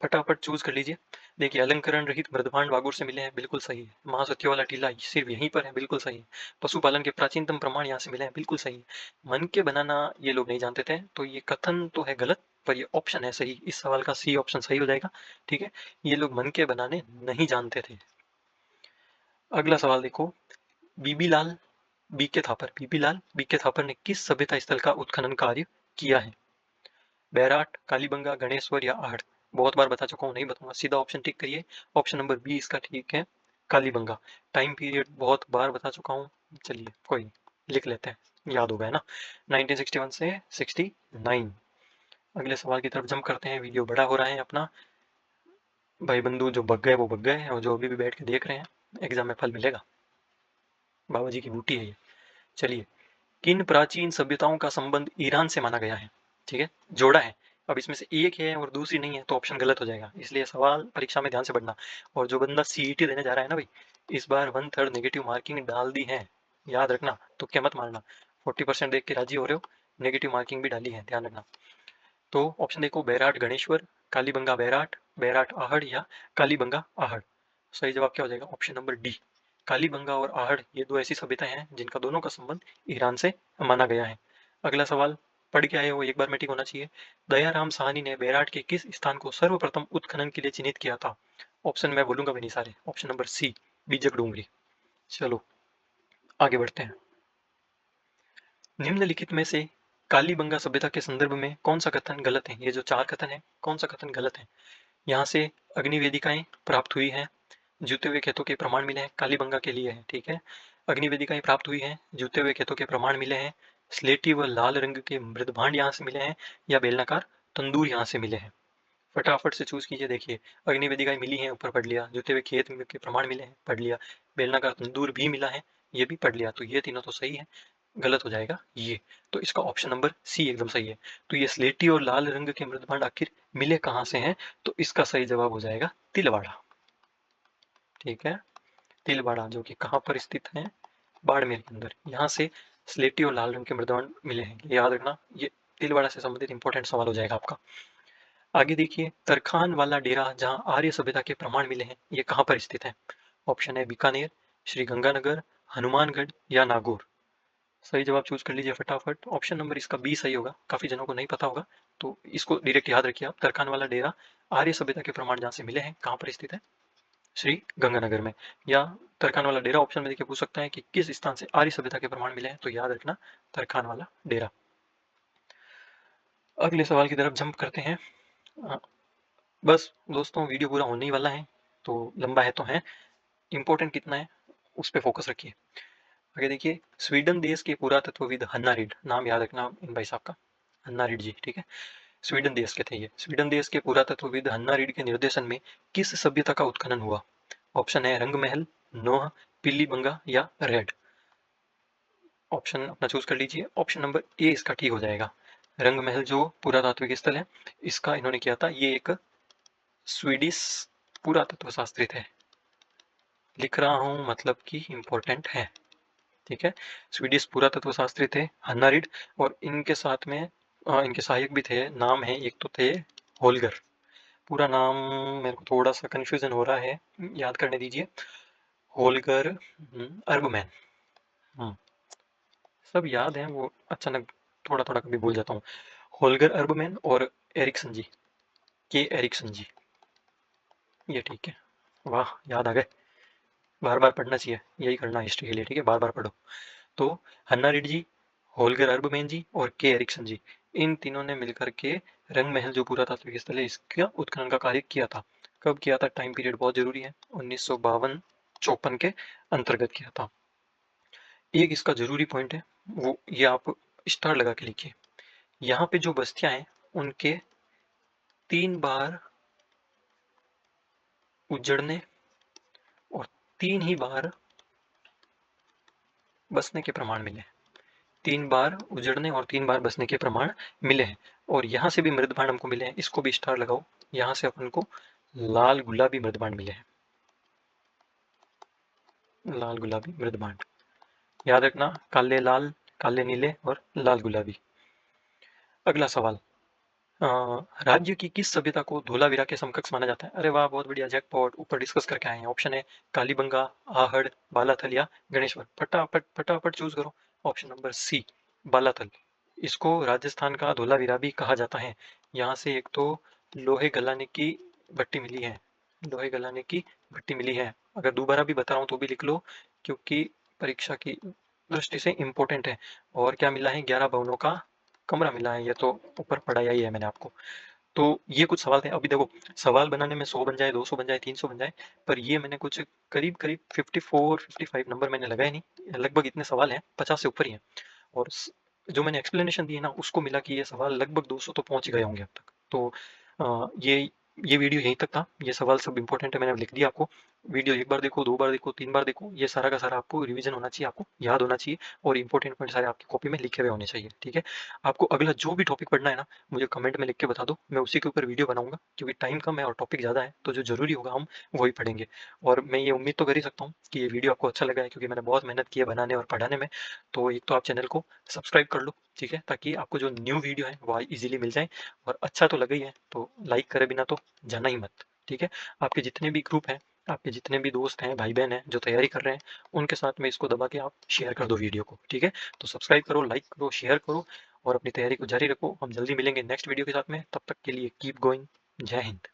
फटाफट चूज कर लीजिए। देखिए, अलंकरण रहित मृदभांड बागोर से मिले हैं, बिल्कुल सही है। महासत्य वाला टीला सिर्फ यहीं पर है, बिल्कुल सही है। पशुपालन के प्राचीनतम प्रमाण यहाँ से मिले हैं, बिल्कुल सही है। मन के बनाना ये लोग नहीं जानते थे, तो ये कथन तो है गलत, पर ये ऑप्शन है सही। इस सवाल का सी ऑप्शन सही हो जाएगा। ठीक है, ये लोग मन के बनाने नहीं जानते थे। अगला सवाल देखो, बीबी लाल बीके थापर, बीबी लाल बीके थापर ने किस सभ्यता स्थल का उत्खनन कार्य किया है? बैराट, कालीबंगा, गणेश्वर या आहड़? बहुत बार बता चुका हूँ, नहीं बताऊंगा, सीधा ऑप्शन टिक करिए। ऑप्शन नंबर बी इसका ठीक है, कालीबंगा। टाइम पीरियड बहुत बार बता चुका हूँ, चलिए कोई नहीं, लिख लेते हैं, याद हो गया ना। 1961 से 69। अगले सवाल की तरफ जंप करते हैं, वीडियो बड़ा हो रहा है अपना। भाई बंधु जो भग गए वो भग गए, और जो अभी भी बैठ के देख रहे हैं, एग्जाम में फल मिलेगा। बाबा जी की बूटी है ये। चलिए, किन प्राचीन सभ्यताओं का संबंध ईरान से माना गया है? ठीक है, जोड़ा है। अब इसमें से एक है और दूसरी नहीं है तो ऑप्शन गलत हो जाएगा, इसलिए सवाल परीक्षा में ध्यान से पढ़ना। और जो बंदा सीईटी देने जा रहा है ना भाई, इस बार 1/3 नेगेटिव मार्किंग डाल दी है, याद रखना, तुक्के मत मारना। 40% देख के राजी हो रहे हो, नेगेटिव मार्किंग भी डाली है, ध्यान रखना। तो ऑप्शन देखो, बैराट गणेश्वर, कालीबंगा बैराट, बैराट आहड़ या कालीबंगा आहड़। सही जवाब क्या हो जाएगा? ऑप्शन नंबर डी, कालीबंगा और आहड़, ये दो ऐसी सभ्यताएं हैं जिनका दोनों का संबंध ईरान से माना गया है। अगला सवाल पढ़ के आए हो, एक बार में ठीक होना चाहिए। दयाराम साहनी ने बैराट के किस स्थान को सर्वप्रथम उत्खनन के लिए चिन्हित किया था? ऑप्शन मैं बोलूंगा भी नहीं सारे, ऑप्शन नंबर सी, बीजक डूंगरी। चलो आगे बढ़ते हैं। निम्नलिखित में से कालीबंगा सभ्यता के संदर्भ में कौन सा कथन गलत है? ये जो चार कथन है, कौन सा कथन गलत है? यहाँ से अग्नि वेदिकाएं प्राप्त हुई हैं, जूते हुए खेतों के प्रमाण मिले हैं, कालीबंगा के लिए है, ठीक है। अग्नि वेदिकाएं प्राप्त हुई हैं, जूते हुए खेतों के प्रमाण मिले हैं, स्लेटी व लाल रंग के मृद भांड यहाँ से मिले हैं, या बेलनाकार तंदूर यहाँ से मिले हैं। फटाफट से चूज कीजिए। देखिए, अग्नि वेदिकाएं मिली हैं, ऊपर पढ़ लिया, जूते हुए खेत के प्रमाण मिले हैं, पढ़ लिया, बेलनाकार तंदूर भी मिला है, ये भी पढ़ लिया, तो ये तीनों तो सही है। गलत हो जाएगा ये, तो इसका ऑप्शन नंबर सी एकदम सही है। तो ये स्लेटी और लाल रंग के मृदभांड आखिर मिले कहाँ से हैं, तो इसका सही जवाब हो जाएगा तिलवाड़ा, ठीक है। तिलवाड़ा जो कि कहाँ पर स्थित है, बाड़मेर के अंदर, यहाँ से स्लेटी और लाल रंग के मृदभांड मिले हैं, याद रखना, ये तिलवाड़ा से संबंधित इंपॉर्टेंट सवाल हो जाएगा आपका। आगे देखिए, तरखान वाला डेरा जहाँ आर्य सभ्यता के प्रमाण मिले हैं, ये कहाँ पर स्थित है। ऑप्शन है बीकानेर, श्री गंगानगर, हनुमानगढ़ या नागौर। सही जवाब चूज कर लीजिए फटाफट। ऑप्शन नंबर इसका बी सही होगा, काफी जनों को नहीं पता होगा, तो इसको डायरेक्ट याद रखिए आप। तरखान वाला डेरा आर्य सभ्यता के प्रमाण जहाँ से मिले हैं, कहाँ पर स्थित है, श्री गंगानगर में। या तरखान वाला डेरा ऑप्शन में देखिए पूछ सकता है कि किस स्थान से आर्य सभ्यता के प्रमाण मिले हैं, तो याद रखना तरखान वाला डेरा। अगले सवाल की तरफ जंप करते हैं। बस दोस्तों, वीडियो पूरा होने ही वाला है, तो लंबा है तो है, इंपॉर्टेंट कितना है उस पर फोकस रखिए। आगे देखिए, स्वीडन देश के पुरातत्वविद हन्ना रीड, नाम याद रखना इन भाई साहब का, हन्ना रीड जी, ठीक है। स्वीडन देश के थे ये। स्वीडन देश के पुरातत्वविद हन्ना रीड के निर्देशन में किस सभ्यता का उत्खनन हुआ। ऑप्शन है रंगमहल, नोह, पिलीबंगा या रेड। ऑप्शन अपना चूज कर लीजिए। ऑप्शन नंबर ए इसका ठीक हो जाएगा। रंगमहल जो पुरातात्विक स्थल है, इसका इन्होंने किया था, ये एक स्वीडिश पुरातत्व शास्त्री थे, लिख रहा हूं मतलब कि इंपॉर्टेंट है, ठीक है। स्वीडिश पुरातत्व शास्त्री थे हन्ना रीड, और इनके साथ में इनके सहायक भी थे, नाम है, एक तो थे होलगर, पूरा नाम मेरे को थोड़ा सा कंफ्यूजन हो रहा है, याद करने दीजिए। होलगर अर्बमैन, सब याद है, वो अचानक थोड़ा थोड़ा कभी भूल जाता हूँ। होलगर अर्बमैन और एरिक्सन जी, के एरिक्सन जी, ये ठीक है। वाह, याद आ गए, बार बार पढ़ना चाहिए, यही करना हिस्ट्री के लिए, ठीक है, बार बार पढ़ो। तो हन्ना रेड्डी जी, होलगर अर्बमैन जी और के एरिक्सन जी, इन तीनों ने मिलकर के रंग महल जो पुरातात्विक स्थल है, इसका उत्खनन का कार्य किया था। कब किया था, टाइम पीरियड बहुत जरूरी है, 1952-54 के अंतर्गत किया था। एक इसका जरूरी पॉइंट है, वो ये आप स्टार लगा के लिखिए। यहाँ पे जो बस्तियां हैं, उनके 3 बार उजड़ने और 3 ही बार बसने के प्रमाण मिले। 3 बार उजड़ने और 3 बार बसने के प्रमाण मिले हैं। और यहाँ से भी मृदभांड हमको मिले हैं, इसको भी स्टार लगाओ। यहाँ से अपन को लाल गुलाबी मृदभांड मिले हैं, लाल गुलाबी मृदभांड, याद रखना, काले लाल, काले नीले और लाल गुलाबी। अगला सवाल, राज्य की किस सभ्यता को धोलावीरा के समकक्ष माना जाता है। अरे वाह, बहुत बढ़िया, जैकपॉट, ऊपर डिस्कस करके आए हैं। ऑप्शन है कालीबंगा, आहड़, बालाथल या गणेश्वर। फटाफट फटाफट चूज करो। Option number C, Balathal. इसको राजस्थान का धोलावीरा भी कहा जाता है। यहाँ से एक तो लोहे गलाने की भट्टी मिली है, लोहे गलाने की भट्टी मिली है। अगर दोबारा भी बता रहा हूँ तो भी लिख लो, क्योंकि परीक्षा की दृष्टि से इम्पोर्टेंट है। और क्या मिला है, 11 भवनों का कमरा मिला है, ये तो ऊपर पढ़ाया ही है मैंने आपको। तो ये कुछ सवाल थे। अभी देखो, सवाल बनाने में 100 बन जाए, 200 बन जाए, 300 बन जाए, पर ये मैंने कुछ करीब करीब 54-55 नंबर मैंने लगाए नहीं, लगभग इतने सवाल हैं, 50 से ऊपर ही हैं। और जो मैंने एक्सप्लेनेशन दी है ना, उसको मिला कि ये सवाल लगभग 200 तो पहुंच गए होंगे अब तक। तो ये वीडियो यहीं तक था। ये सवाल सब इंपॉर्टेंट है, मैंने लिख दिया आपको। वीडियो एक बार देखो, 2 बार देखो, 3 बार देखो, ये सारा का सारा आपको रिवीजन होना चाहिए, आपको याद होना चाहिए, और इंपॉर्टेंट पॉइंट सारे आपकी कॉपी में लिखे हुए होने चाहिए, ठीक है। आपको अगला जो भी टॉपिक पढ़ना है ना, मुझे कमेंट में लिख के बता दो, मैं उसी के ऊपर वीडियो बनाऊंगा, क्योंकि टाइम कम है और टॉपिक ज़्यादा है, तो जो जरूरी होगा हम वही पढ़ेंगे। और मैं ये उम्मीद तो कर ही सकता हूँ कि ये वीडियो आपको अच्छा लगा है, क्योंकि मैंने बहुत मेहनत की है बनाने और पढ़ाने में। तो एक तो आप चैनल को सब्सक्राइब कर लो, ठीक है, ताकि आपको जो न्यू वीडियो है वो इजीली मिल जाए। और अच्छा तो लगा ही है, तो लाइक करे बिना तो जाना ही मत, ठीक है। आपके जितने भी ग्रुप हैं, आपके जितने भी दोस्त हैं, भाई बहन हैं जो तैयारी कर रहे हैं, उनके साथ में इसको दबा के आप शेयर कर दो वीडियो को, ठीक है। तो सब्सक्राइब करो, लाइक करो, शेयर करो, और अपनी तैयारी को जारी रखो। हम जल्दी मिलेंगे नेक्स्ट वीडियो के साथ में, तब तक के लिए कीप गोइंग। जय हिंद।